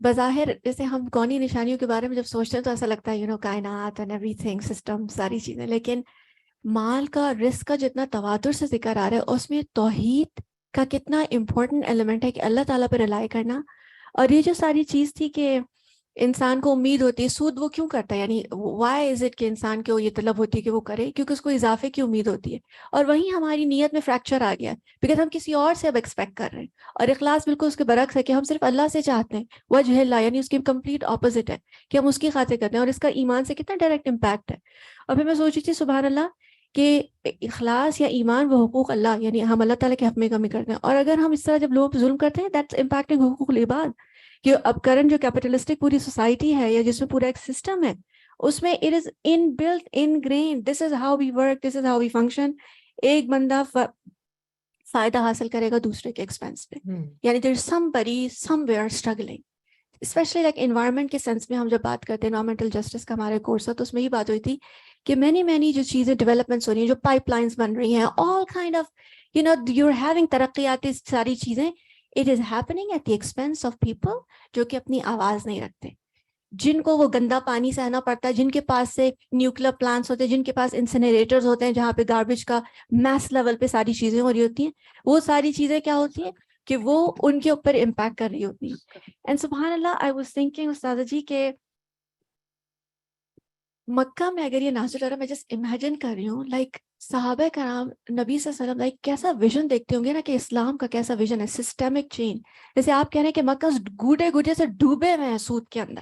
S4: بظاہر جیسے ہم کونی نشانیوں کے بارے میں جب سوچتے ہیں تو ایسا لگتا ہے کائنات اینڈ ایوری تھنگ، سسٹم، ساری چیزیں، لیکن مال کا، رزق کا جتنا تواتر سے ذکر آ رہا ہے اس میں توحید کا کتنا امپورٹنٹ ایلیمنٹ ہے کہ اللہ تعالیٰ پہ رلائی کرنا. اور یہ جو ساری چیز تھی کہ انسان کو امید ہوتی ہے، سود وہ کیوں کرتا ہے، یعنی وائی از اٹ کہ انسان کو یہ طلب ہوتی ہے کہ وہ کرے، کیونکہ اس کو اضافے کی امید ہوتی ہے. اور وہیں ہماری نیت میں فریکچر آ گیا بیکاز ہم کسی اور سے اب ایکسپیکٹ کر رہے ہیں. اور اخلاص بالکل اس کے برعکس ہے کہ ہم صرف اللہ سے چاہتے ہیں، وجہ اللہ، یعنی اس کی کمپلیٹ اپوزٹ ہے کہ ہم اس کی خاطر کرتے ہیں. اور اس کا ایمان سے کتنا ڈائریکٹ امپیکٹ ہے. اور پھر میں سوچی تھی سبحان اللہ کہ اخلاص یا ایمان وہ حقوق اللہ، یعنی ہم اللہ تعالیٰ کے حق میں کمی کرتے ہیں. اور اگر ہم اس طرح جب لوگوں پہ ظلم کرتے ہیں دیٹس امپیکٹنگ حقوق العباد. کہ اب کرنٹ جو کیپٹلسٹک پوری سوسائٹی ہے یا جس میں پورا ایک سسٹم ہے اس میں it is inbuilt in green, this is how we work, this is how we function. ایک بندہ فائدہ حاصل کرے گا دوسرے کے ایکسپینس پہ، یعنی there is somebody somewhere struggling. Specially like environment کے سینس میں ہم جب بات کرتے ہیں انوائرمنٹل جسٹس کا ہمارے کورس ہے تو اس میں یہ بات ہوئی تھی کہ مینی جو چیزیں ڈیولپمنٹس ہو رہی ہیں، جو پائپ لائنس بن رہی ہیں، all kind of you are having ترقیاتی ساری چیزیں، it is happening at the expense of people جو کہ اپنی آواز نہیں رکھتے، جن کو وہ گندا پانی سہنا پڑتا ہے، جن کے پاس سے نیوکلیر پلانٹس ہوتے ہیں، جن کے پاس انسینریٹرز ہوتے ہیں جہاں پہ گاربیج کا میس لیول پہ ساری چیزیں ہو رہی ہوتی ہیں. وہ ساری چیزیں کیا ہوتی ہیں کہ وہ ان کے اوپر امپیکٹ کر رہی ہوتی ہیں. اینڈ سبحان اللہ آئی واز تھنکنگ استاذہ جی کہ مکہ میں اگر یہ نازل ہو رہا ہے، میں جسٹ امیجن کر رہی ہوں لائک صحابہ کرام نبی صلی اللہ علیہ وسلم لائک کیسا ویژن دیکھتے ہوں گے نا کہ اسلام کا کیسا ویژن ہے، سسٹمک چینج. جیسے آپ کہہ رہے ہیں کہ مکہ گوٹے سے ڈوبے ہوئے ہیں سود کے اندر،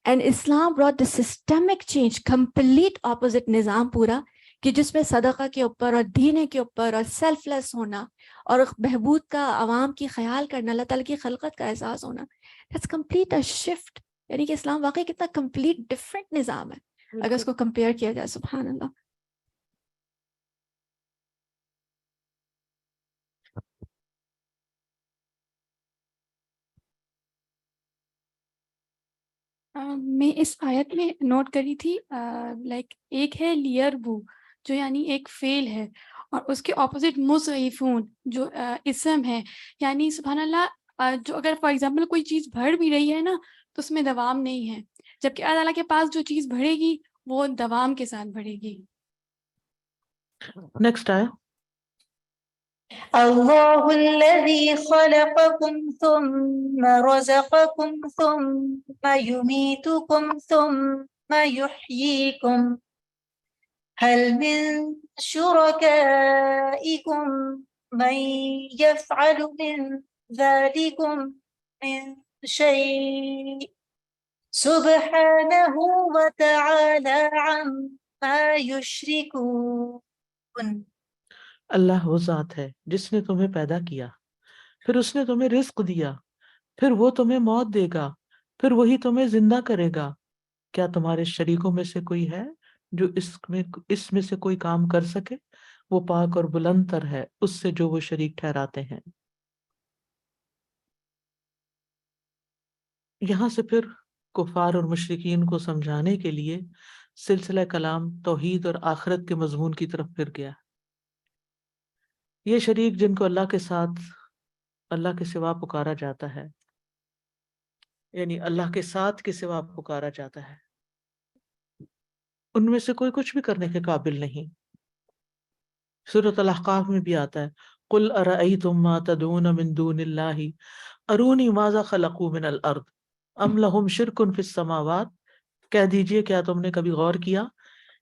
S4: and Islam brought the systemic change، complete opposite نظام پورا، کہ جس میں صدقہ کے اوپر اور دینے کے اوپر اور سیلف لیس ہونا اور بہبود کا، عوام کی خیال کرنا، اللہ تعالیٰ کی خلقت کا احساس ہونا، that's complete a shift. یعنی کہ اسلام واقعی کتنا کمپلیٹ ڈفرینٹ نظام ہے اگر اس کو کمپیئر کیا جائے. سبحان اللہ.
S9: میں اس آیت میں نوٹ کری تھی لائک ایک ہے لیربو جو یعنی ایک فعل ہے، اور اس کے اپوزٹ مضعفون جو اسم ہے. یعنی سبحان اللہ جو اگر فار ایگزامپل کوئی چیز بڑھ بھی رہی ہے نا تو اس میں دوام نہیں ہے، جبکہ اللہ تعالیٰ کے پاس جو چیز بڑھے گی وہ دوام کے ساتھ بڑھے گی.
S2: نیکسٹ آیا
S10: الله الذي خلقكم ثم رزقكم ثم يميتكم ثم يحييكم هل من شركائكم من يفعل من ذلكم من شيء سبحانه وتعالى عما يشركون.
S2: اللہ وہ ذات ہے جس نے تمہیں پیدا کیا، پھر اس نے تمہیں رزق دیا، پھر وہ تمہیں موت دے گا، پھر وہی تمہیں زندہ کرے گا. کیا تمہارے شریکوں میں سے کوئی ہے جو اس میں سے کوئی کام کر سکے؟ وہ پاک اور بلند تر ہے اس سے جو وہ شریک ٹھہراتے ہیں. یہاں سے پھر کفار اور مشرکین کو سمجھانے کے لیے سلسلہ کلام توحید اور آخرت کے مضمون کی طرف پھر گیا. یہ شریک جن کو اللہ کے ساتھ اللہ کے سوا پکارا جاتا ہے، یعنی اللہ کے ساتھ کے سوا پکارا جاتا ہے، ان میں سے کوئی کچھ بھی کرنے کے قابل نہیں. سورۃ الاحقاف میں بھی آتا ہے قل ارأیتم ما تدعون من دون اللہ ارونی ماذا خلقوا من الارض ام لہم شرک فی السماوات. کہہ دیجئے کیا تم نے کبھی غور کیا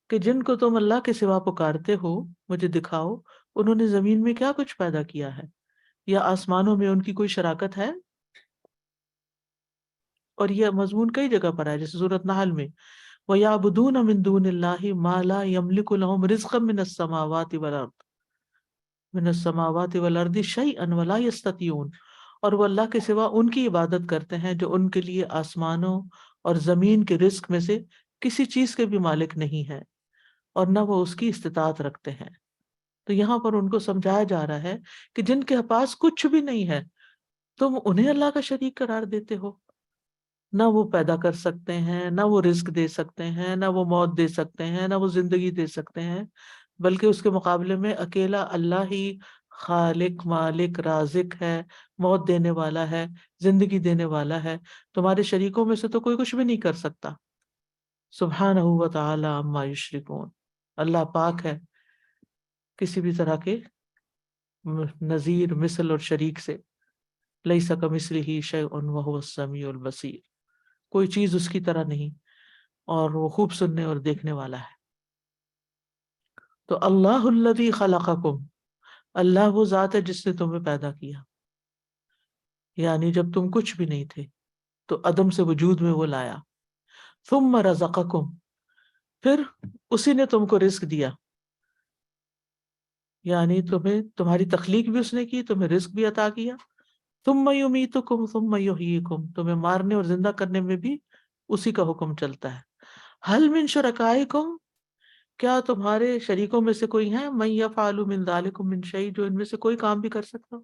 S2: کہ جن کو تم اللہ کے سوا پکارتے ہو مجھے دکھاؤ انہوں نے زمین میں کیا کچھ پیدا کیا ہے، یا آسمانوں میں ان کی کوئی شراکت ہے. اور یہ مضمون کئی جگہ پر ہے، جیسے سورۃ نحل میں وَيَعْبُدُونَ مِن دُونِ اللَّهِ مَا لَا يَمْلِكُ لَهُمْ رِزْقًا مِنَ السَّمَاوَاتِ وَالْأَرْضِ شَيْئًا وَلَا يَسْتَطِيعُونَ. اور وہ اللہ کے سوا ان کی عبادت کرتے ہیں جو ان کے لیے آسمانوں اور زمین کے رزق میں سے کسی چیز کے بھی مالک نہیں ہے اور نہ وہ اس کی استطاعت رکھتے ہیں. تو یہاں پر ان کو سمجھایا جا رہا ہے کہ جن کے پاس کچھ بھی نہیں ہے تم انہیں اللہ کا شریک قرار دیتے ہو. نہ وہ پیدا کر سکتے ہیں، نہ وہ رزق دے سکتے ہیں، نہ وہ موت دے سکتے ہیں، نہ وہ زندگی دے سکتے ہیں، بلکہ اس کے مقابلے میں اکیلا اللہ ہی خالق، مالک، رازق ہے، موت دینے والا ہے، زندگی دینے والا ہے. تمہارے شریکوں میں سے تو کوئی کچھ بھی نہیں کر سکتا. سبحانہ و تعالی عما یشرکون، اللہ پاک ہے کسی بھی طرح کے نظیر، مثل اور شریک سے. لیس کمثلہ شیء وہو السمیع البصیر، کوئی چیز اس کی طرح نہیں اور وہ خوب سننے اور دیکھنے والا ہے. تو اللہ الذی خلقکم، اللہ وہ ذات ہے جس نے تمہیں پیدا کیا، یعنی جب تم کچھ بھی نہیں تھے تو عدم سے وجود میں وہ لایا. ثم رزقکم، پھر اسی نے تم کو رزق دیا، یعنی تمہیں تمہاری تخلیق بھی اس نے کی، تمہیں رزق بھی عطا کیا. ثم یمیتکم ثم یحییکم، تمہیں مارنے اور زندہ کرنے میں بھی اسی کا حکم چلتا ہے. هل من شرکائکم، کیا تمہارے شریکوں میں سے کوئی ہے، من یفعل من ذلکم من شیء، جو ان میں سے کوئی کام بھی کر سکتا ہو.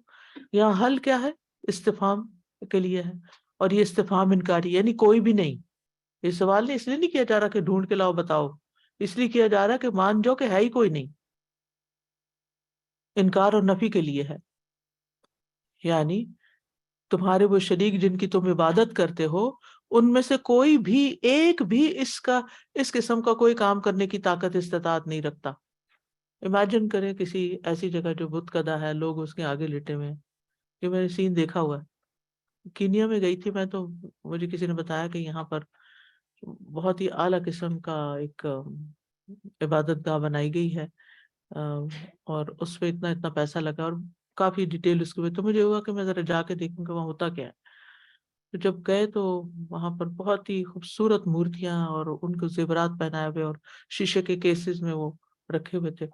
S2: یہاں حل کیا ہے؟ استفہام کے لیے ہے، اور یہ استفہام انکاری، یعنی کوئی بھی نہیں. یہ سوال اس لیے نہیں کیا جا رہا کہ ڈھونڈ کے لاؤ بتاؤ، اس لیے کیا جا رہا کہ مان جاؤ کہ ہے ہی کوئی نہیں. انکار اور نفی کے لیے ہے. یعنی تمہارے وہ شریک جن کی تم عبادت کرتے ہو، ان میں سے کوئی بھی، ایک بھی اس قسم کا کوئی کام کرنے کی طاقت استطاعت نہیں رکھتا. امیجن کریں کسی ایسی جگہ جو بت کدا ہے، لوگ اس کے آگے لیٹے ہوئے ہیں. یہ میں نے سین دیکھا ہوا ہے. کینیا میں گئی تھی میں، تو مجھے کسی نے بتایا کہ یہاں پر بہت ہی اعلیٰ قسم کا ایک عبادت گاہ بنائی گئی ہے، اور اس پہ اتنا پیسہ لگا، اور کافی ڈیٹیل اس کے، تو مجھے ہوا کہ میں ذرا جا کے دیکھوں کہ وہاں ہوتا کیا ہے. تو جب گئے تو وہاں پر بہت ہی خوبصورت مورتیاں اور ان کو زیورات پہنائے ہوئے اور شیشے کے کیسز میں وہ رکھے ہوئے تھے،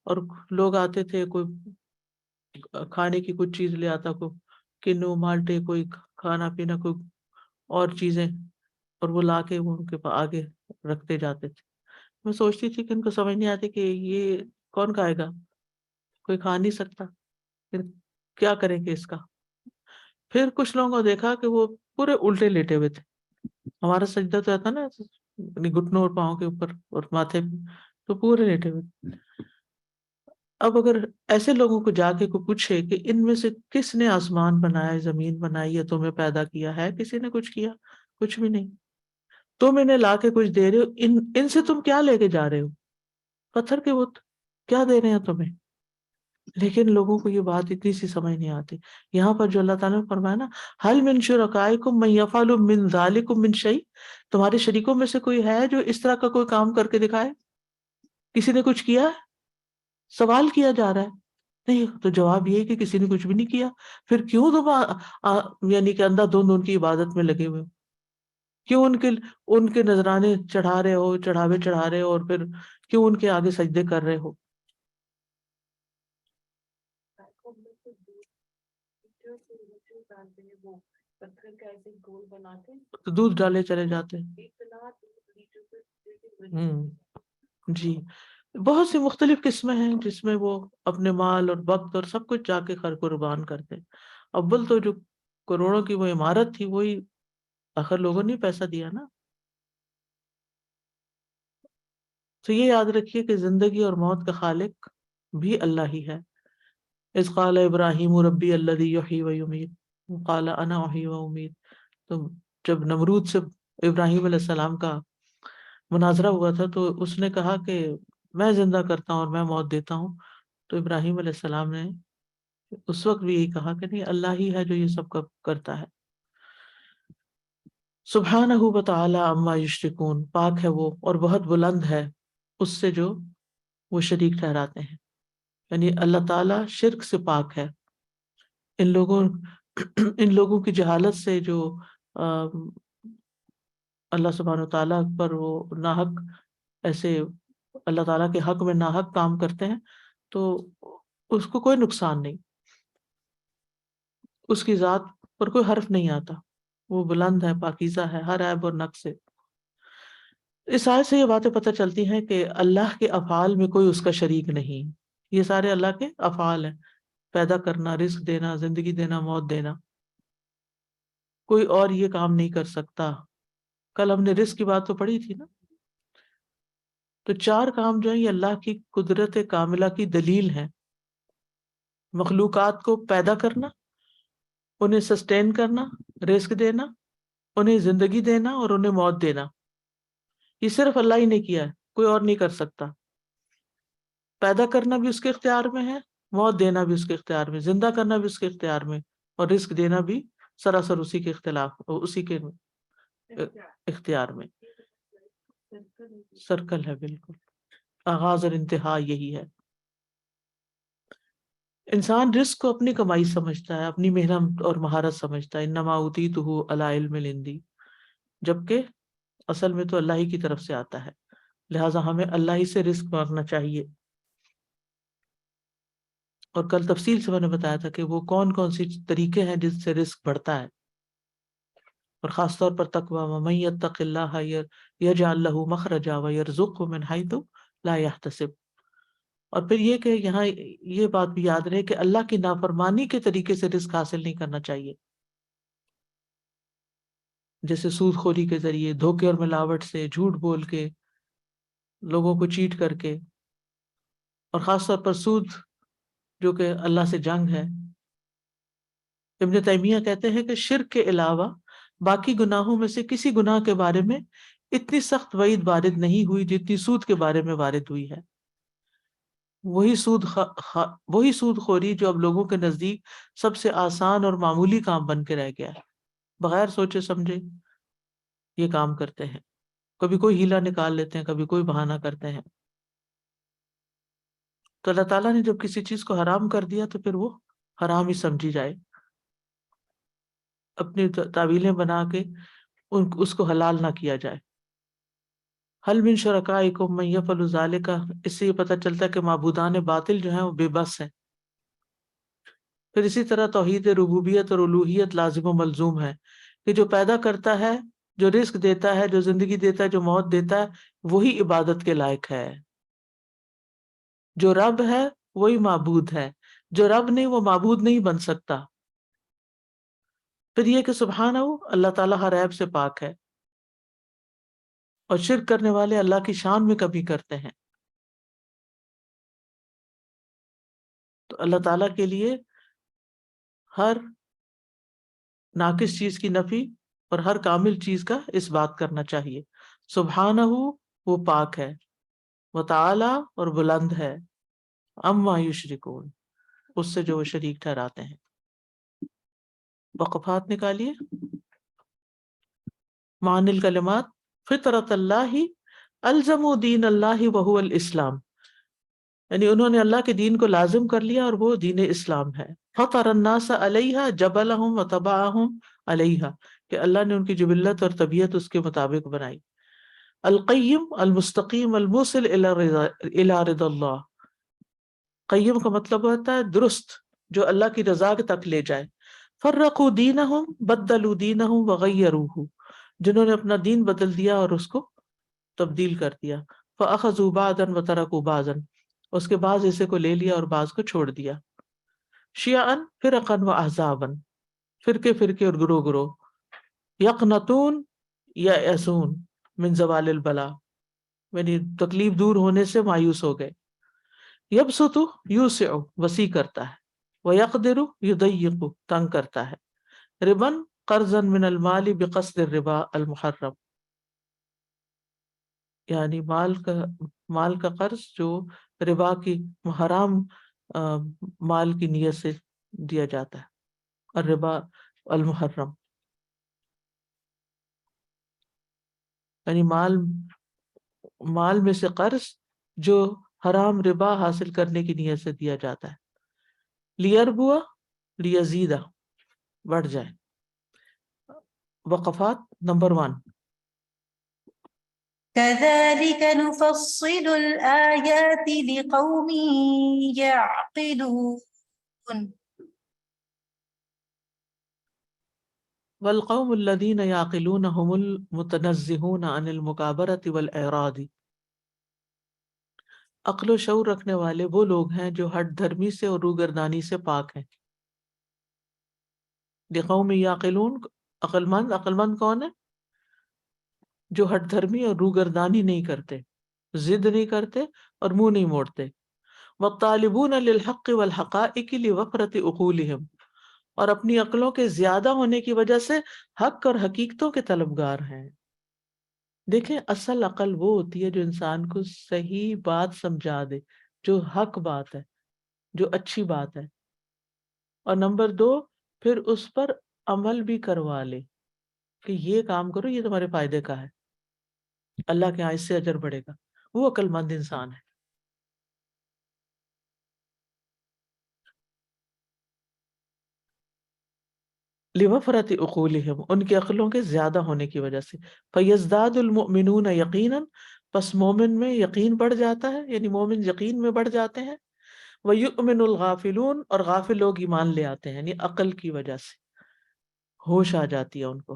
S2: اور لوگ آتے تھے، کوئی کھانے کی کچھ چیز لے آتا، کوئی کنو مالٹے، کوئی کھانا پینا، کوئی اور چیزیں، اور وہ لا کے وہ ان کے آگے رکھتے جاتے تھے. میں سوچتی تھی کہ ان کو سمجھ نہیں آتی کہ یہ کون کھائے گا، کوئی کھا نہیں سکتا، پھر کیا کریں گے اس کا. پھر کچھ لوگوں کو دیکھا کہ وہ پورے الٹے لیٹے ہوئے تھے. ہمارا سجدہ تو رہتا نا گھٹنوں اور پاؤں کے اوپر اور ماتھے پہ، تو پورے لیٹے ہوئے. اب اگر ایسے لوگوں کو جا کے کوئی پوچھے کہ ان میں سے کس نے آسمان بنایا، زمین بنائی، یا تمہیں پیدا کیا ہے، کسی نے کچھ کیا؟ کچھ بھی نہیں. تم انہیں لا کے کچھ دے رہے ہو، ان سے تم کیا لے کے جا رہے ہو؟ پتھر کے بت کیا دے رہے ہیں تمہیں؟ لیکن لوگوں کو یہ بات اتنی سی سمجھ نہیں آتی. یہاں پر جو اللہ تعالیٰ نے فرمایا نا، حل من شرکائکم من یفعل من ذلکم من شیء، تمہارے شریکوں میں سے کوئی ہے جو اس طرح کا کوئی کام کر کے دکھائے؟ کسی نے کچھ کیا ہے؟ سوال کیا جا رہا ہے. نہیں، تو جواب یہ ہے کہ کسی نے کچھ بھی نہیں کیا. پھر کیوں تم یعنی کہ اندھا دھند ان کی عبادت میں لگے ہوئے ہو؟ کیوں ان کے نذرانے چڑھا رہے ہو، چڑھاوے چڑھا رہے ہو، اور پھر کیوں ان کے آگے سجدے کر رہے ہو؟ تو دودھ ڈالے چلے جاتے ہیں. جی، بہت سی مختلف قسمیں ہیں جس میں وہ اپنے مال اور وقت اور سب کچھ جا کے قربان کرتے. اول تو جو کروڑوں کی وہ عمارت تھی، وہی آخر لوگوں نے پیسہ دیا نا. تو یہ یاد رکھیے کہ زندگی اور موت کا خالق بھی اللہ ہی ہے. اذ قال ابراہیم ربی الذی یحیی و یمیت قال انا احیی و امیت. تو جب نمرود سے ابراہیم علیہ السلام کا مناظرہ ہوا تھا تو اس نے کہا کہ میں زندہ کرتا ہوں اور میں موت دیتا ہوں. تو ابراہیم علیہ السلام نے اس وقت بھی یہی کہا کہ نہیں، اللہ ہی ہے جو یہ سب کرتا ہے. سبحانہ و تعالی عما یشرکون، پاک ہے وہ اور بہت بلند ہے اس سے جو وہ شریک ٹھہراتے ہیں. یعنی اللہ تعالیٰ شرک سے پاک ہے. ان لوگوں کی جہالت سے جو اللہ سبحانہ و تعالیٰ پر وہ ناحق ایسے اللہ تعالیٰ کے حق میں ناحق کام کرتے ہیں، تو اس کو کوئی نقصان نہیں، اس کی ذات پر کوئی حرف نہیں آتا. وہ بلند ہے، پاکیزہ ہے ہر عیب اور نقص سے. اس آیت سے یہ باتیں پتہ چلتی ہیں کہ اللہ کے افعال میں کوئی اس کا شریک نہیں. یہ سارے اللہ کے افعال ہیں، پیدا کرنا، رزق دینا، زندگی دینا، موت دینا. کوئی اور یہ کام نہیں کر سکتا. کل ہم نے رزق کی بات تو پڑھی تھی نا، تو 4 کام جو ہیں یہ اللہ کی قدرت کاملہ کی دلیل ہیں. مخلوقات کو پیدا کرنا، انہیں سسٹین کرنا، رزق دینا، انہیں زندگی دینا اور انہیں موت دینا. یہ صرف اللہ ہی نے کیا ہے، کوئی اور نہیں کر سکتا. پیدا کرنا بھی اس کے اختیار میں ہے، موت دینا بھی اس کے اختیار میں، زندہ کرنا بھی اس کے اختیار میں، اور رزق دینا بھی سراسر اسی کے اسی کے اختیار میں. سرکل ہے، بالکل آغاز اور انتہا یہی ہے. انسان رزق کو اپنی کمائی سمجھتا ہے، اپنی محنت اور مہارت سمجھتا ہے. انما اوتیتہ علی علم عندی، جبکہ اصل میں تو اللہ ہی کی طرف سے آتا ہے، لہٰذا ہمیں اللہ ہی سے رزق مانگنا چاہیے. اور کل تفصیل سے میں نے بتایا تھا کہ وہ کون کون سی طریقے ہیں جس سے رزق بڑھتا ہے، اور خاص طور پر تقویٰ. وَمَن يَتَّقِ اللَّهَ يَجْعَل لَّهُ مَخْرَجًا وَيَرْزُقْهُ مِنْ حَيْثُ لَا يَحْتَسِبُ. اور پھر یہ کہ یہاں یہ بات بھی یاد رہے کہ اللہ کی نافرمانی کے طریقے سے رزق حاصل نہیں کرنا چاہیے، جیسے سود خوری کے ذریعے، دھوکے اور ملاوٹ سے، جھوٹ بول کے، لوگوں کو چیٹ کر کے، اور خاص طور پر سود جو کہ اللہ سے جنگ ہے. ابن تیمیہ کہتے ہیں کہ شرک کے علاوہ باقی گناہوں میں سے کسی گناہ کے بارے میں اتنی سخت وعید وارد نہیں ہوئی جتنی سود کے بارے میں وارد ہوئی ہے. وہی سود خوری جو اب لوگوں کے نزدیک سب سے آسان اور معمولی کام بن کے رہ گیا ہے، بغیر سوچے سمجھے یہ کام کرتے ہیں. کبھی کوئی ہیلا نکال لیتے ہیں، کبھی کوئی بہانہ کرتے ہیں. تو اللہ تعالیٰ نے جب کسی چیز کو حرام کر دیا تو پھر وہ حرام ہی سمجھی جائے، اپنی تعویلیں بنا کے اس کو حلال نہ کیا جائے. حل من شرکائکم من یفعل ذلک، اس سے یہ پتہ چلتا ہے کہ معبودان باطل جو ہیں وہ بے بس ہیں. پھر اسی طرح توحید ربوبیت اور الوہیت لازم و ملزوم ہے کہ جو پیدا کرتا ہے، جو رزق دیتا ہے، جو زندگی دیتا ہے، جو موت دیتا ہے، وہی عبادت کے لائق ہے. جو رب ہے وہی معبود ہے، جو رب نہیں وہ معبود نہیں بن سکتا. پھر یہ کہ سبحانہ اللہ تعالیٰ ہر عیب سے پاک ہے، اور شرک کرنے والے اللہ کی شان میں کمی کرتے ہیں. تو اللہ تعالیٰ کے لیے ہر ناقص چیز کی نفی اور ہر کامل چیز کا اس بات کرنا چاہیے. سبحانہ وہ پاک ہے، وتعالی اور بلند ہے، اما یشرکون اس سے جو وہ شریک ٹھہراتے ہیں. وقفات نکالیے. معنی الکلمات: فطرت اللہ الزموا دین اللہ وہو الاسلام، یعنی انہوں نے اللہ کے دین کو لازم کر لیا اور وہ دین اسلام ہے. فطر الناس علیہا جبلہم وطبعہم علیہا، کہ اللہ نے ان کی جبلت اور طبیعت اس کے مطابق بنائی. القیم المستقیم الموصل الی رضا اللہ، قیم کا مطلب ہوتا ہے درست، جو اللہ کی رضا تک لے جائے. فرقوا دینہم بدلوا دینہم وغیروہ، جنہوں نے اپنا دین بدل دیا اور اس کو تبدیل کر دیا. فاخذوا بعضا وترکوا بعضا، اس کے بعض حصے کو لے لیا اور بعض کو چھوڑ دیا. شیعا فرقا واحزابا، فرقے فرقے اور گروہ گروہ. یقنطون یأسون من زوال البلاء، یعنی تکلیف دور ہونے سے مایوس ہو گئے. یبسط یوسع، وسیع کرتا ہے. ویقدر یضیق، تنگ کرتا ہے. ربن قرضا من المال بقصد الربا المحرم، یعنی مال کا قرض جو ربا کی حرام مال کی نیت سے دیا جاتا ہے. الربا المحرم یعنی مال میں سے قرض جو حرام ربا حاصل کرنے کی نیت سے دیا جاتا ہے. لیربوا لیزیدہ، بڑھ جائے. وقفات نمبر 1.
S10: كذلك نفصل الآيات لقوم يعقلون.
S2: والقوم الذين يعقلون هم المتنزهون عن المكابرة والإعراض، عقل و شعور رکھنے والے وہ لوگ ہیں جو ہٹ دھرمی سے اور روگردانی سے پاک ہیں. لقوم یعقلون، عقل مند کون ہے؟ جو ہٹ دھرمی اور روگردانی نہیں کرتے. ضد نہیں کرتے اور منہ نہیں موڑتے. والطالبون للحق والحقائق لوفرۃ عقولہم، اور اپنی عقلوں کے زیادہ ہونے کی وجہ سے حق اور حقیقتوں کے طلبگار ہیں. دیکھیں اصل عقل وہ ہوتی ہے جو انسان کو صحیح بات سمجھا دے، جو حق بات ہے، جو اچھی بات ہے، اور نمبر 2 پھر اس پر عمل بھی کروا لے کہ یہ کام کرو، یہ تمہارے فائدے کا ہے، اللہ کے یہاں اس سے اجر بڑھے گا. وہ عقل مند انسان ہے. لوفرۃ عقولہم، ان کے عقلوں کے زیادہ ہونے کی وجہ سے. فیزداد المؤمنون یقینا، پس مومن میں یقین بڑھ جاتا ہے، یعنی مومن یقین میں بڑھ جاتے ہیں. ویؤمن الغافلون، اور غافل لوگ ایمان لے آتے ہیں، یعنی عقل کی وجہ سے ہوش آ جاتی ہے ان کو.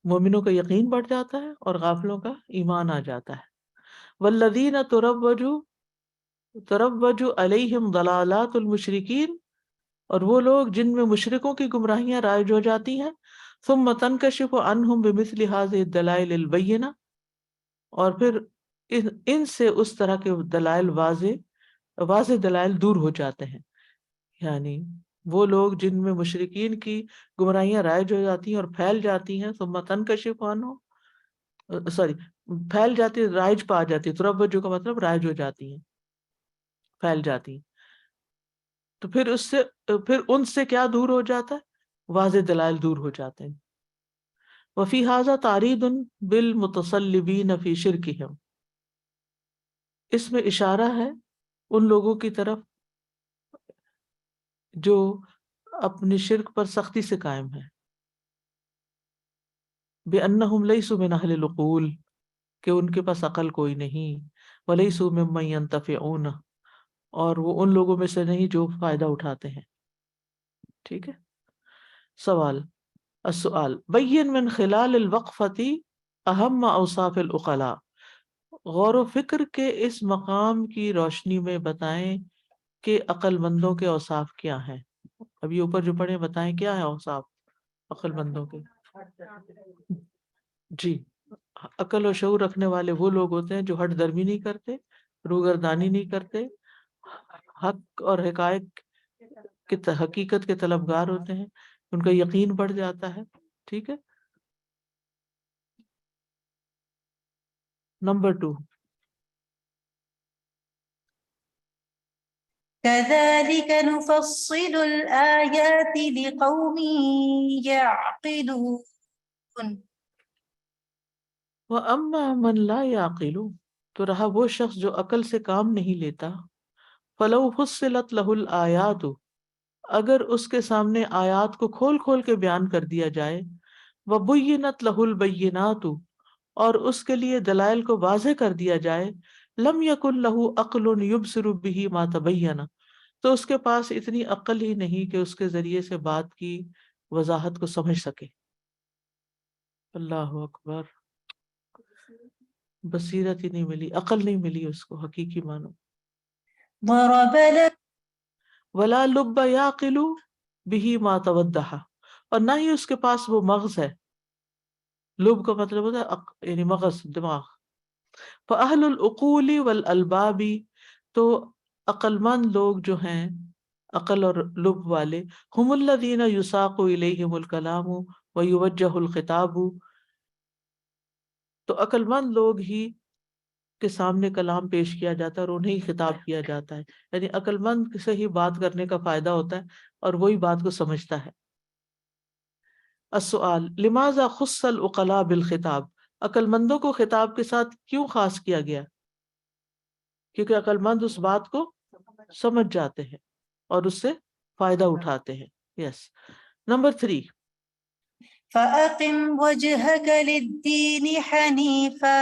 S2: مومنوں کا یقین بڑھ جاتا ہے اور غافلوں کا ایمان آ جاتا ہے. والذین تروج علیہم ضلالات المشرکین، اور وہ لوگ جن میں مشرکوں کی گمراہیاں رائج ہو جاتی ہیں. ثم تنکشف عنہم بمثل هذه الدلائل البینہ، اور پھر ان سے اس طرح کے دلائل واضح دلائل دور ہو جاتے ہیں. یعنی وہ لوگ جن میں مشرکین کی گمراہیاں رائج ہو جاتی ہیں اور پھیل جاتی ہیں، ثم تنکشف عنہم، پھیل جاتی، رائج پا جاتی، تروج کا مطلب رائج ہو جاتی ہیں، پھیل جاتی ہیں. تو پھر ان سے کیا دور ہو جاتا ہے؟ واضح دلائل دور ہو جاتے ہیں. وفی ھذا تعرید بالمتصلبین فی شرکہم، اس میں اشارہ ہے ان لوگوں کی طرف جو اپنی شرک پر سختی سے قائم ہے. بأنہم لیسوا من اہل العقول، کہ ان کے پاس عقل کوئی نہیں. ولیسوا ممن ینتفعون، اور وہ ان لوگوں میں سے نہیں جو فائدہ اٹھاتے ہیں. ٹھیک ہے. سوال، السؤال بین من خلال الوقفۃ اہم اوصاف العقلاء، غور و فکر کے اس مقام کی روشنی میں بتائیں کہ عقل مندوں کے اوصاف کیا ہیں. ابھی اوپر جو پڑھے بتائیں کیا ہے اوصاف عقل مندوں کے. جی، عقل و شعور رکھنے والے وہ لوگ ہوتے ہیں جو ہٹ درمی نہیں کرتے، روگردانی نہیں کرتے، حق اور حقائق کی حقیقت کے طلبگار ہوتے ہیں، ان کا یقین بڑھ جاتا ہے. ٹھیک ہے. نمبر 2،
S10: كذلك نفصل الآيات لقوم يعقلون.
S2: وَأَمَّا مَنْ لَا يَعْقِلُ، تو رہا وہ شخص جو عقل سے کام نہیں لیتا. فَلَوْ فُصِّلَتْ لَهُ الْآيَاتُ، اگر اس کے سامنے آیات کو کھول کھول کے بیان کر دیا جائے. وَبُيِّنَتْ لَهُ الْبَيِّنَاتُ، اور اس کے لیے دلائل کو واضح کر دیا جائے. لَمْ يَكُنْ لَهُ عَقْلٌ يُبْصِرُ بِهِ مَا تَبَيَّنَ، تو اس کے پاس اتنی عقل ہی نہیں کہ اس کے ذریعے سے بات کی وضاحت کو سمجھ سکے. اللہ اکبر. بصیرت ہی نہیں ملی، عقل نہیں ملی اس کو حقیقی معنی.
S10: ضرب لك
S2: ولا لب یعقل به ما توضح، اور نہ ہی اس کے پاس وہ مغز ہے. لب کا مطلب ہوتا ہے یعنی مغز، دماغ. فاہل العقول والالباب، تو عقل مند لوگ جو ہیں عقل اور لب والے، هم الذین یساق الیہم الکلام ویوجہ الخطاب، تو عقل مند لوگ ہی کے سامنے کلام پیش کیا جاتا ہے اور انہیں ہی خطاب کیا جاتا ہے. یعنی عقل مند سے ہی بات کرنے کا فائدہ ہوتا ہے اور وہی بات کو سمجھتا ہے. السؤال لماذا خص العقلاء بالخطاب، عقل مندوں کو خطاب کے ساتھ کیوں خاص کیا گیا؟ کیونکہ عقل مند اس بات کو سمجھ جاتے ہیں اور اس سے فائدہ اٹھاتے ہیں. یس. نمبر 3،
S10: فأقم وجهك للدين حنيفا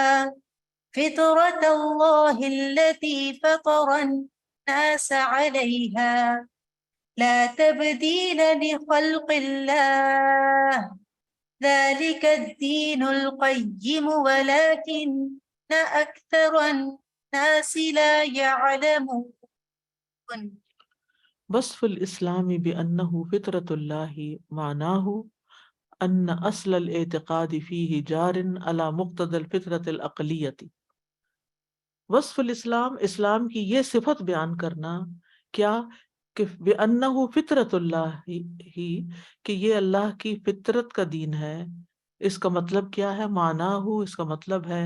S10: فطرة الله التي فطر الناس عليها لا تبديل لخلق الله ذلك الدين القيم ولكن أكثر الناس لا يعلمون.
S2: وصف الاسلام بأنه فطرۃ اللہ معناه ان اصل الاعتقاد فيه جار على مقتضى الفطرة العقلیۃ. وصف الاسلام، اسلام کی یہ صفت بیان کرنا، کیا کہ بِأَنَّهُ فطرت اللہ ہی، کہ یہ اللہ کی فطرت کا دین ہے۔ اس کا مطلب کیا ہے؟ معناہ، اس کا مطلب ہے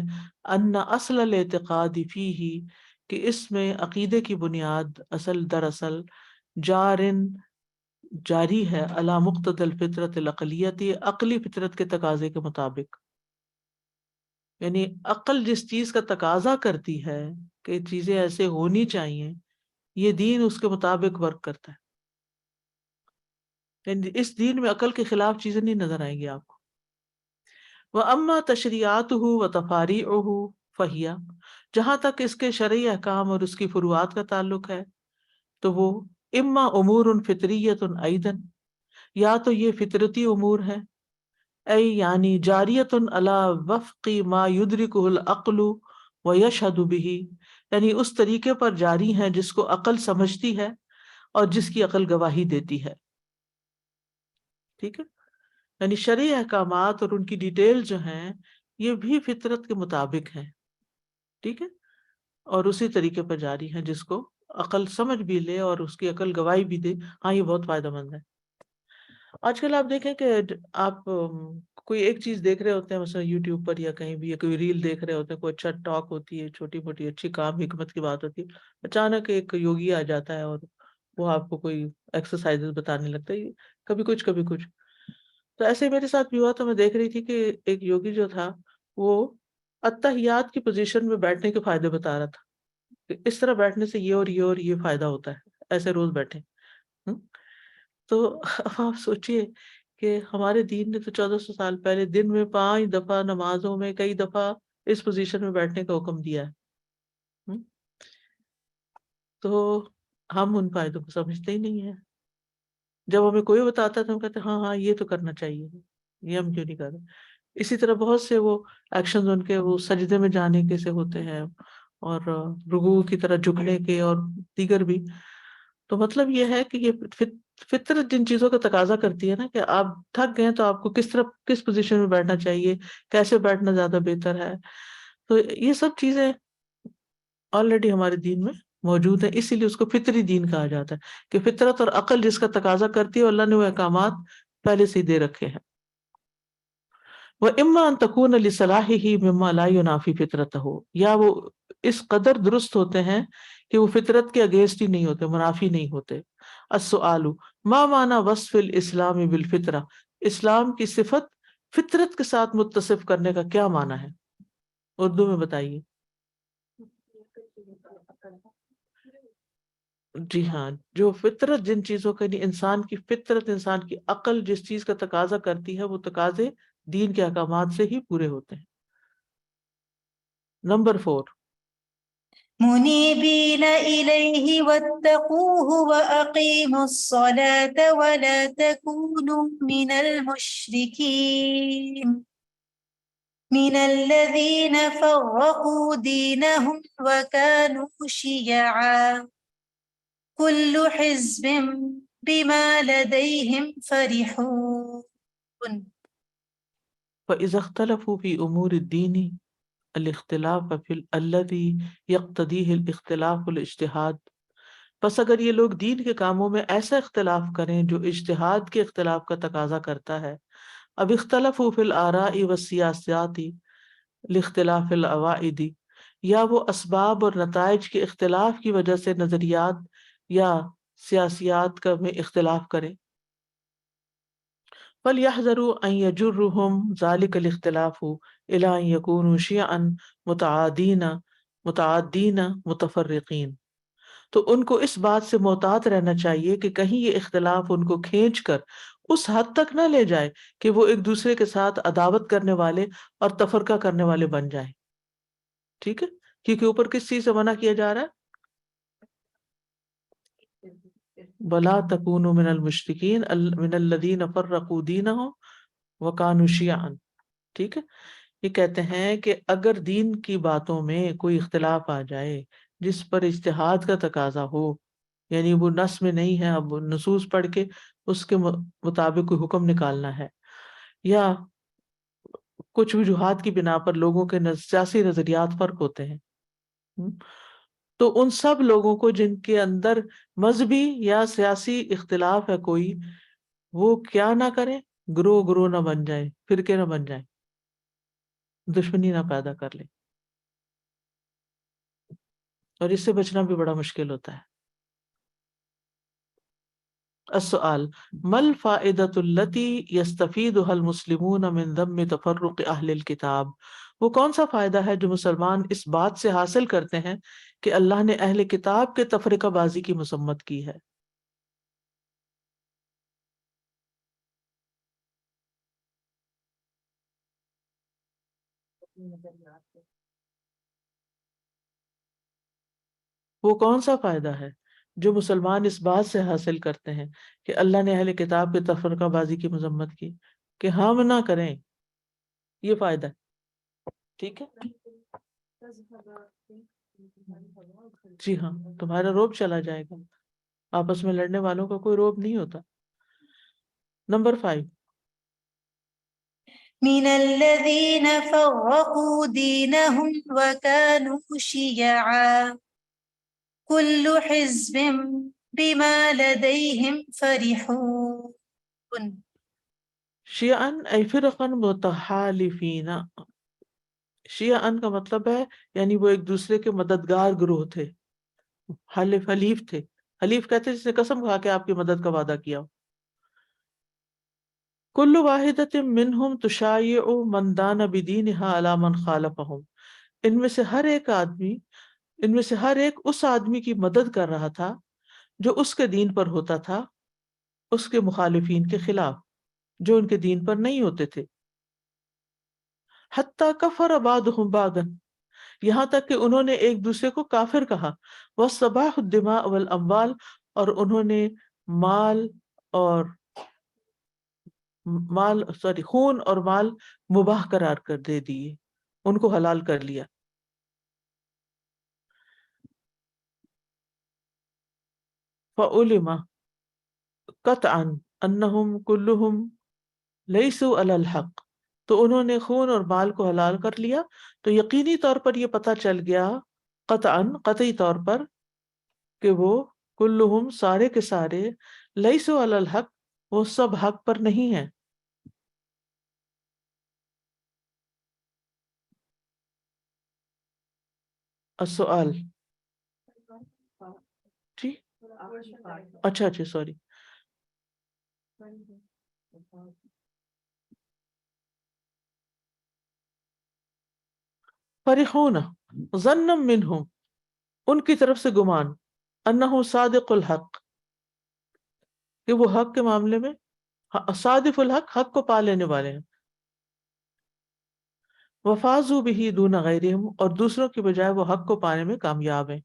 S2: ان اصل الاعتقاد فیہ، کہ اس میں عقیدے کی بنیاد دراصل جاری ہے علی مقتضی الفطرت العقلیتی، عقلی فطرت کے تقاضے کے مطابق، یعنی عقل جس چیز کا تقاضا کرتی ہے کہ چیزیں ایسے ہونی چاہیے، یہ دین اس کے مطابق ورک کرتا ہے۔ یعنی اس دین میں عقل کے خلاف چیزیں نہیں نظر آئیں گی آپ کو۔ وَأَمَّا تَشْرِيعَاتُهُ وَتَفَارِيعُهُ فَهِيَ، جہاں تک اس کے شرعی احکام اور اس کی فروعات کا تعلق ہے تو وہ اما امور فطریت ایضا، یا تو یہ فطرتی امور ہے، ای یعنی جاریت علی وفق ما یدرکہ العقل ویشہد بہ، یعنی اس طریقے پر جاری ہیں جس کو عقل سمجھتی ہے اور جس کی عقل گواہی دیتی ہے۔ ٹھیک ہے، یعنی شرعی احکامات اور ان کی ڈیٹیل جو ہیں یہ بھی فطرت کے مطابق ہیں، ٹھیک ہے، اور اسی طریقے پر جاری ہیں جس کو عقل سمجھ بھی لے اور اس کی عقل گواہی بھی دے۔ ہاں یہ بہت فائدہ مند ہے۔ آج کل آپ دیکھیں کہ آپ کوئی ایک چیز دیکھ رہے ہوتے ہیں، مثلا یوٹیوب پر یا کہیں بھی، یا کوئی ریل دیکھ رہے ہوتے ہیں، کوئی اچھا ٹاک ہوتی ہے، چھوٹی موٹی اچھی کام حکمت کی بات ہوتی ہے، اچانک ایک یوگی آ جاتا ہے اور وہ آپ کو کوئی ایکسرسائز بتانے لگتا ہے، کبھی کچھ کبھی کچھ۔ تو ایسے میرے ساتھ بھی ہوا، تو میں دیکھ رہی تھی کہ ایک یوگی جو تھا وہ اتحیات کی پوزیشن میں بیٹھنے کے فائدے بتا رہا تھا کہ اس طرح بیٹھنے سے یہ اور یہ اور یہ فائدہ ہوتا ہے، ایسے روز بیٹھے۔ تو اب آپ سوچئے کہ ہمارے دین نے تو 1400 سال پہلے دن میں 5 دفعہ نمازوں میں کئی دفعہ اس پوزیشن میں بیٹھنے کا حکم دیا ہے، تو ہم ان فائدوں کو سمجھتے ہی نہیں ہیں۔ جب ہمیں کوئی بتاتا ہے تو ہم کہتے ہیں ہاں ہاں یہ تو کرنا چاہیے، یہ ہم کیوں نہیں کر رہے۔ اسی طرح بہت سے وہ ایکشنز ان کے وہ سجدے میں جانے کے سے ہوتے ہیں، اور رکوع کی طرح جھکنے کے، اور دیگر بھی۔ تو مطلب یہ ہے کہ یہ فطرت جن چیزوں کا تقاضا کرتی ہے نا کہ آپ تھک گئے تو آپ کو کس پوزیشن میں بیٹھنا چاہیے، کیسے بیٹھنا زیادہ بہتر ہے، تو یہ سب چیزیں آلریڈی ہمارے دین میں موجود ہیں، اسی لیے اس کو فطری دین کہا جاتا ہے کہ فطرت اور عقل جس کا تقاضا کرتی ہے، اللہ نے وہ احکامات پہلے سے ہی دے رکھے ہیں۔ وَإِمَّا أَن تَكُونَ لِصَلَاحِهِ مِمَّا لَا يُنَافِي فِطْرَتَهُ، یا وہ اس قدر درست ہوتے ہیں کہ وہ فطرت کے اگینسٹ ہی نہیں ہوتے، منافی نہیں ہوتے۔ السؤال ما معنی وصف الاسلام بالفطرہ، اسلام کی صفت فطرت کے ساتھ متصف کرنے کا کیا معنی ہے؟ اردو میں بتائیے۔ جی ہاں، جو فطرت جن چیزوں کا، انسان کی فطرت، انسان کی عقل جس چیز کا تقاضا کرتی ہے، وہ تقاضے دین کے احکامات سے ہی پورے ہوتے ہیں۔ نمبر 4،
S10: منيبين إليه واتقوه وأقيموا الصلاة ولا تكونوا من المشركين من الذين فرقوا دينهم وكانوا شيعا كل حزب بما لديهم فرحون۔
S2: فإذا اختلفوا في أمور الدين الاختلاف فی الذی یقتضیہ الاختلاف الاجتہاد، پس اگر یہ لوگ دین کے کاموں میں ایسا اختلاف کریں جو اجتہاد کے اختلاف کا تقاضا کرتا ہے، اب اختلفوا فی الآراء والسیاسات لاختلاف العوائد، یا وہ اسباب اور نتائج کے اختلاف کی وجہ سے نظریات یا سیاسیات کا میں اختلاف کریں، فَلْيَحْذَرُوا أَنْ يَجُرَّهُمْ ذَلِكَ الْاخْتِلَافُ إِلَىٰ أَنْ يَكُونُوا شِيَعًا متعادین متفرقین، تو ان کو اس بات سے محتاط رہنا چاہیے کہ کہیں یہ اختلاف ان کو کھینچ کر اس حد تک نہ لے جائے کہ وہ ایک دوسرے کے ساتھ عداوت کرنے والے اور تفرقہ کرنے والے بن جائیں۔ ٹھیک ہے، کیونکہ اوپر کس چیز سے منع کیا جا رہا ہے؟ وَلَا تَكُونُوا مِنَ الْمُشْرِكِينَ مِنَ الَّذِينَ فَرَّقُوا دِينَهُمْ وَكَانُوا شِيَعًا۔ ٹھیک ہے، یہ کہتے ہیں کہ اگر دین کی باتوں میں کوئی اختلاف آ جائے جس پر اجتہاد کا تقاضا ہو، یعنی وہ نص میں نہیں ہے، اب نصوص پڑھ کے اس کے مطابق کوئی حکم نکالنا ہے، یا کچھ وجوہات کی بنا پر لوگوں کے سیاسی نظریات فرق ہوتے ہیں، تو ان سب لوگوں کو جن کے اندر مذہبی یا سیاسی اختلاف ہے کوئی، وہ کیا نہ کریں، گروہ نہ بن جائیں، فرقے نہ بن جائیں، دشمنی نہ پیدا کر لیں. اور اس سے بچنا بھی بڑا مشکل ہوتا ہے. السؤال ما الفائدة التي يستفيدها المسلمون من ذم تفرق اہل الكتاب؟ وہ کون سا فائدہ ہے جو مسلمان اس بات سے حاصل کرتے ہیں کہ اللہ نے اہل کتاب کے تفرقہ بازی کی مذمت کی ہے؟ وہ کون سا فائدہ ہے جو مسلمان اس بات سے حاصل کرتے ہیں کہ اللہ نے اہل کتاب کے تفرقہ بازی کی مذمت کی، کہ ہم نہ کریں، یہ فائدہ ہے. ٹھیک ہے، جی ہاں، تمہارا روب چلا جائے گا. آپس میں لڑنے والوں کا کوئی روب نہیں ہوتا. نمبر 5.
S10: من الذين فرقوا دينهم وكانوا شيعا كل حزب بما لديهم فرحون.
S2: شیعن ای فرقا متحالفین. شیعن کا مطلب ہے یعنی وہ ایک دوسرے کے مددگار گروہ تھے. حلیف تھے. حلیف کہتے ہیں جس نے قسم کھا کے آپ کی مدد کا وعدہ کیا ہو. کل واحدۃ منہم تشایع من دان بدینہا علی من خالفہم. ان میں سے ہر ایک اس آدمی کی مدد کر رہا تھا جو اس کے دین پر ہوتا تھا اس کے مخالفین کے خلاف جو ان کے دین پر نہیں ہوتے تھے. حتی کفر بعضهم بعضا، یہاں تک کہ انہوں نے ایک دوسرے کو کافر کہا. وَاصْطَبَاحُ الدِّمَاءَ وَالْأَمْوَالَ، اور انہوں نے خون اور مال مباح قرار کر دے دیے، ان کو حلال کر لیا. فَعُلِمَ قَطْعًا أَنَّهُمْ كُلُّهُمْ لَيْسُوا عَلَى الْحَقِّ، تو انہوں نے خون اور مال کو حلال کر لیا تو یقینی طور پر یہ پتہ چل گیا، قطعاً قطعی طور پر، کہ وہ کلہم سارے کے سارے، لیسوا علی الحق وہ سب حق پر نہیں ہیں. السؤال جی اچھا سوری. فرحون ظنا منہم، ان کی طرف سے گمان، انہ صادق الحق، کہ وہ حق کے معاملے میں صادق الحق، حق کو پا لینے والے ہیں. وفازوا به دون غیرہم، اور دوسروں کی بجائے وہ حق کو پانے میں کامیاب ہیں.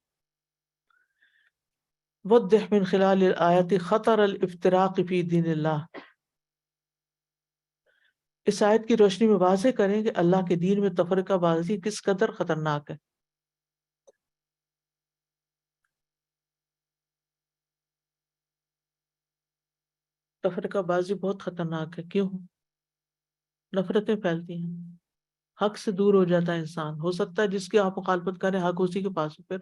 S2: وضح من خلال الآیت خطر الافتراق فی دین اللہ، اس آیت کی روشنی میں واضح کریں کہ اللہ کے دین میں تفرقہ بازی کس قدر خطرناک ہے. تفرقہ بازی بہت خطرناک ہے. کیوں؟ نفرتیں پھیلتی ہیں، حق سے دور ہو جاتا ہے انسان. ہو سکتا ہے جس کی آپ مخالفت کریں حق اسی کے پاس ہو. پھر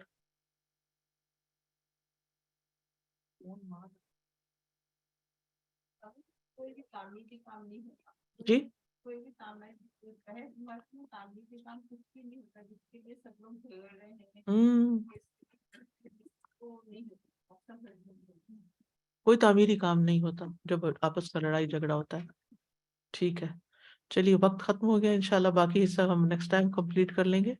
S2: جی کوئی تعمیری کام نہیں ہوتا جب آپس کا لڑائی جھگڑا ہوتا ہے. ٹھیک ہے، چلیے وقت ختم ہو گیا. انشاءاللہ باقی حصہ ہم نیکسٹ ٹائم کمپلیٹ کر لیں گے.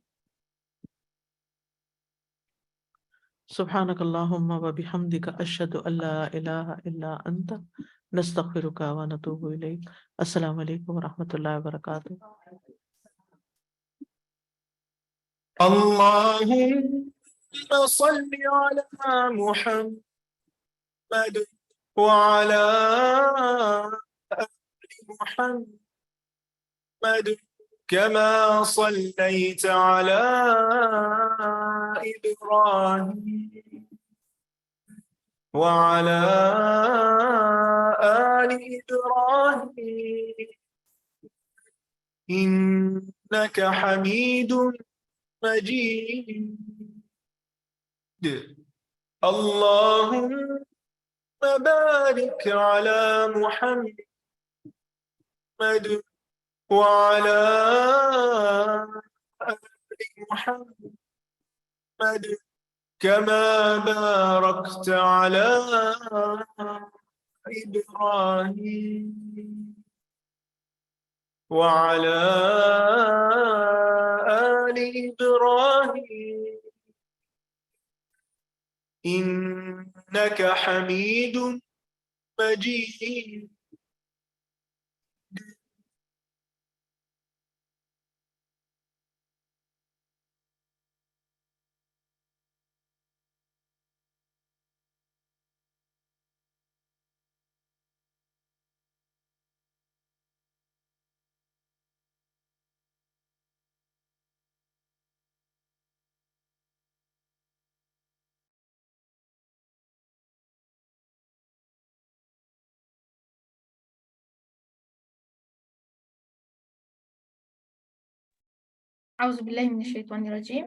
S2: سبحانک اللہم و بحمدک اشہد ان لا الہ الا انت نستغفرک و نتوب الیک. السلام علیکم و رحمۃ اللہ وبرکاتہ.
S1: اللهم صل على محمد وعلى آل محمد كما صليت على إبراهيم وعلى آل إبراهيم إنك حميد مجيد. اللهم بارك على محمد وعلى آل محمد كما باركت على إبراهيم وعلى آل إبراهيم إنك حميد مجيد.
S11: أعوذ بالله من الشيطان الرجيم.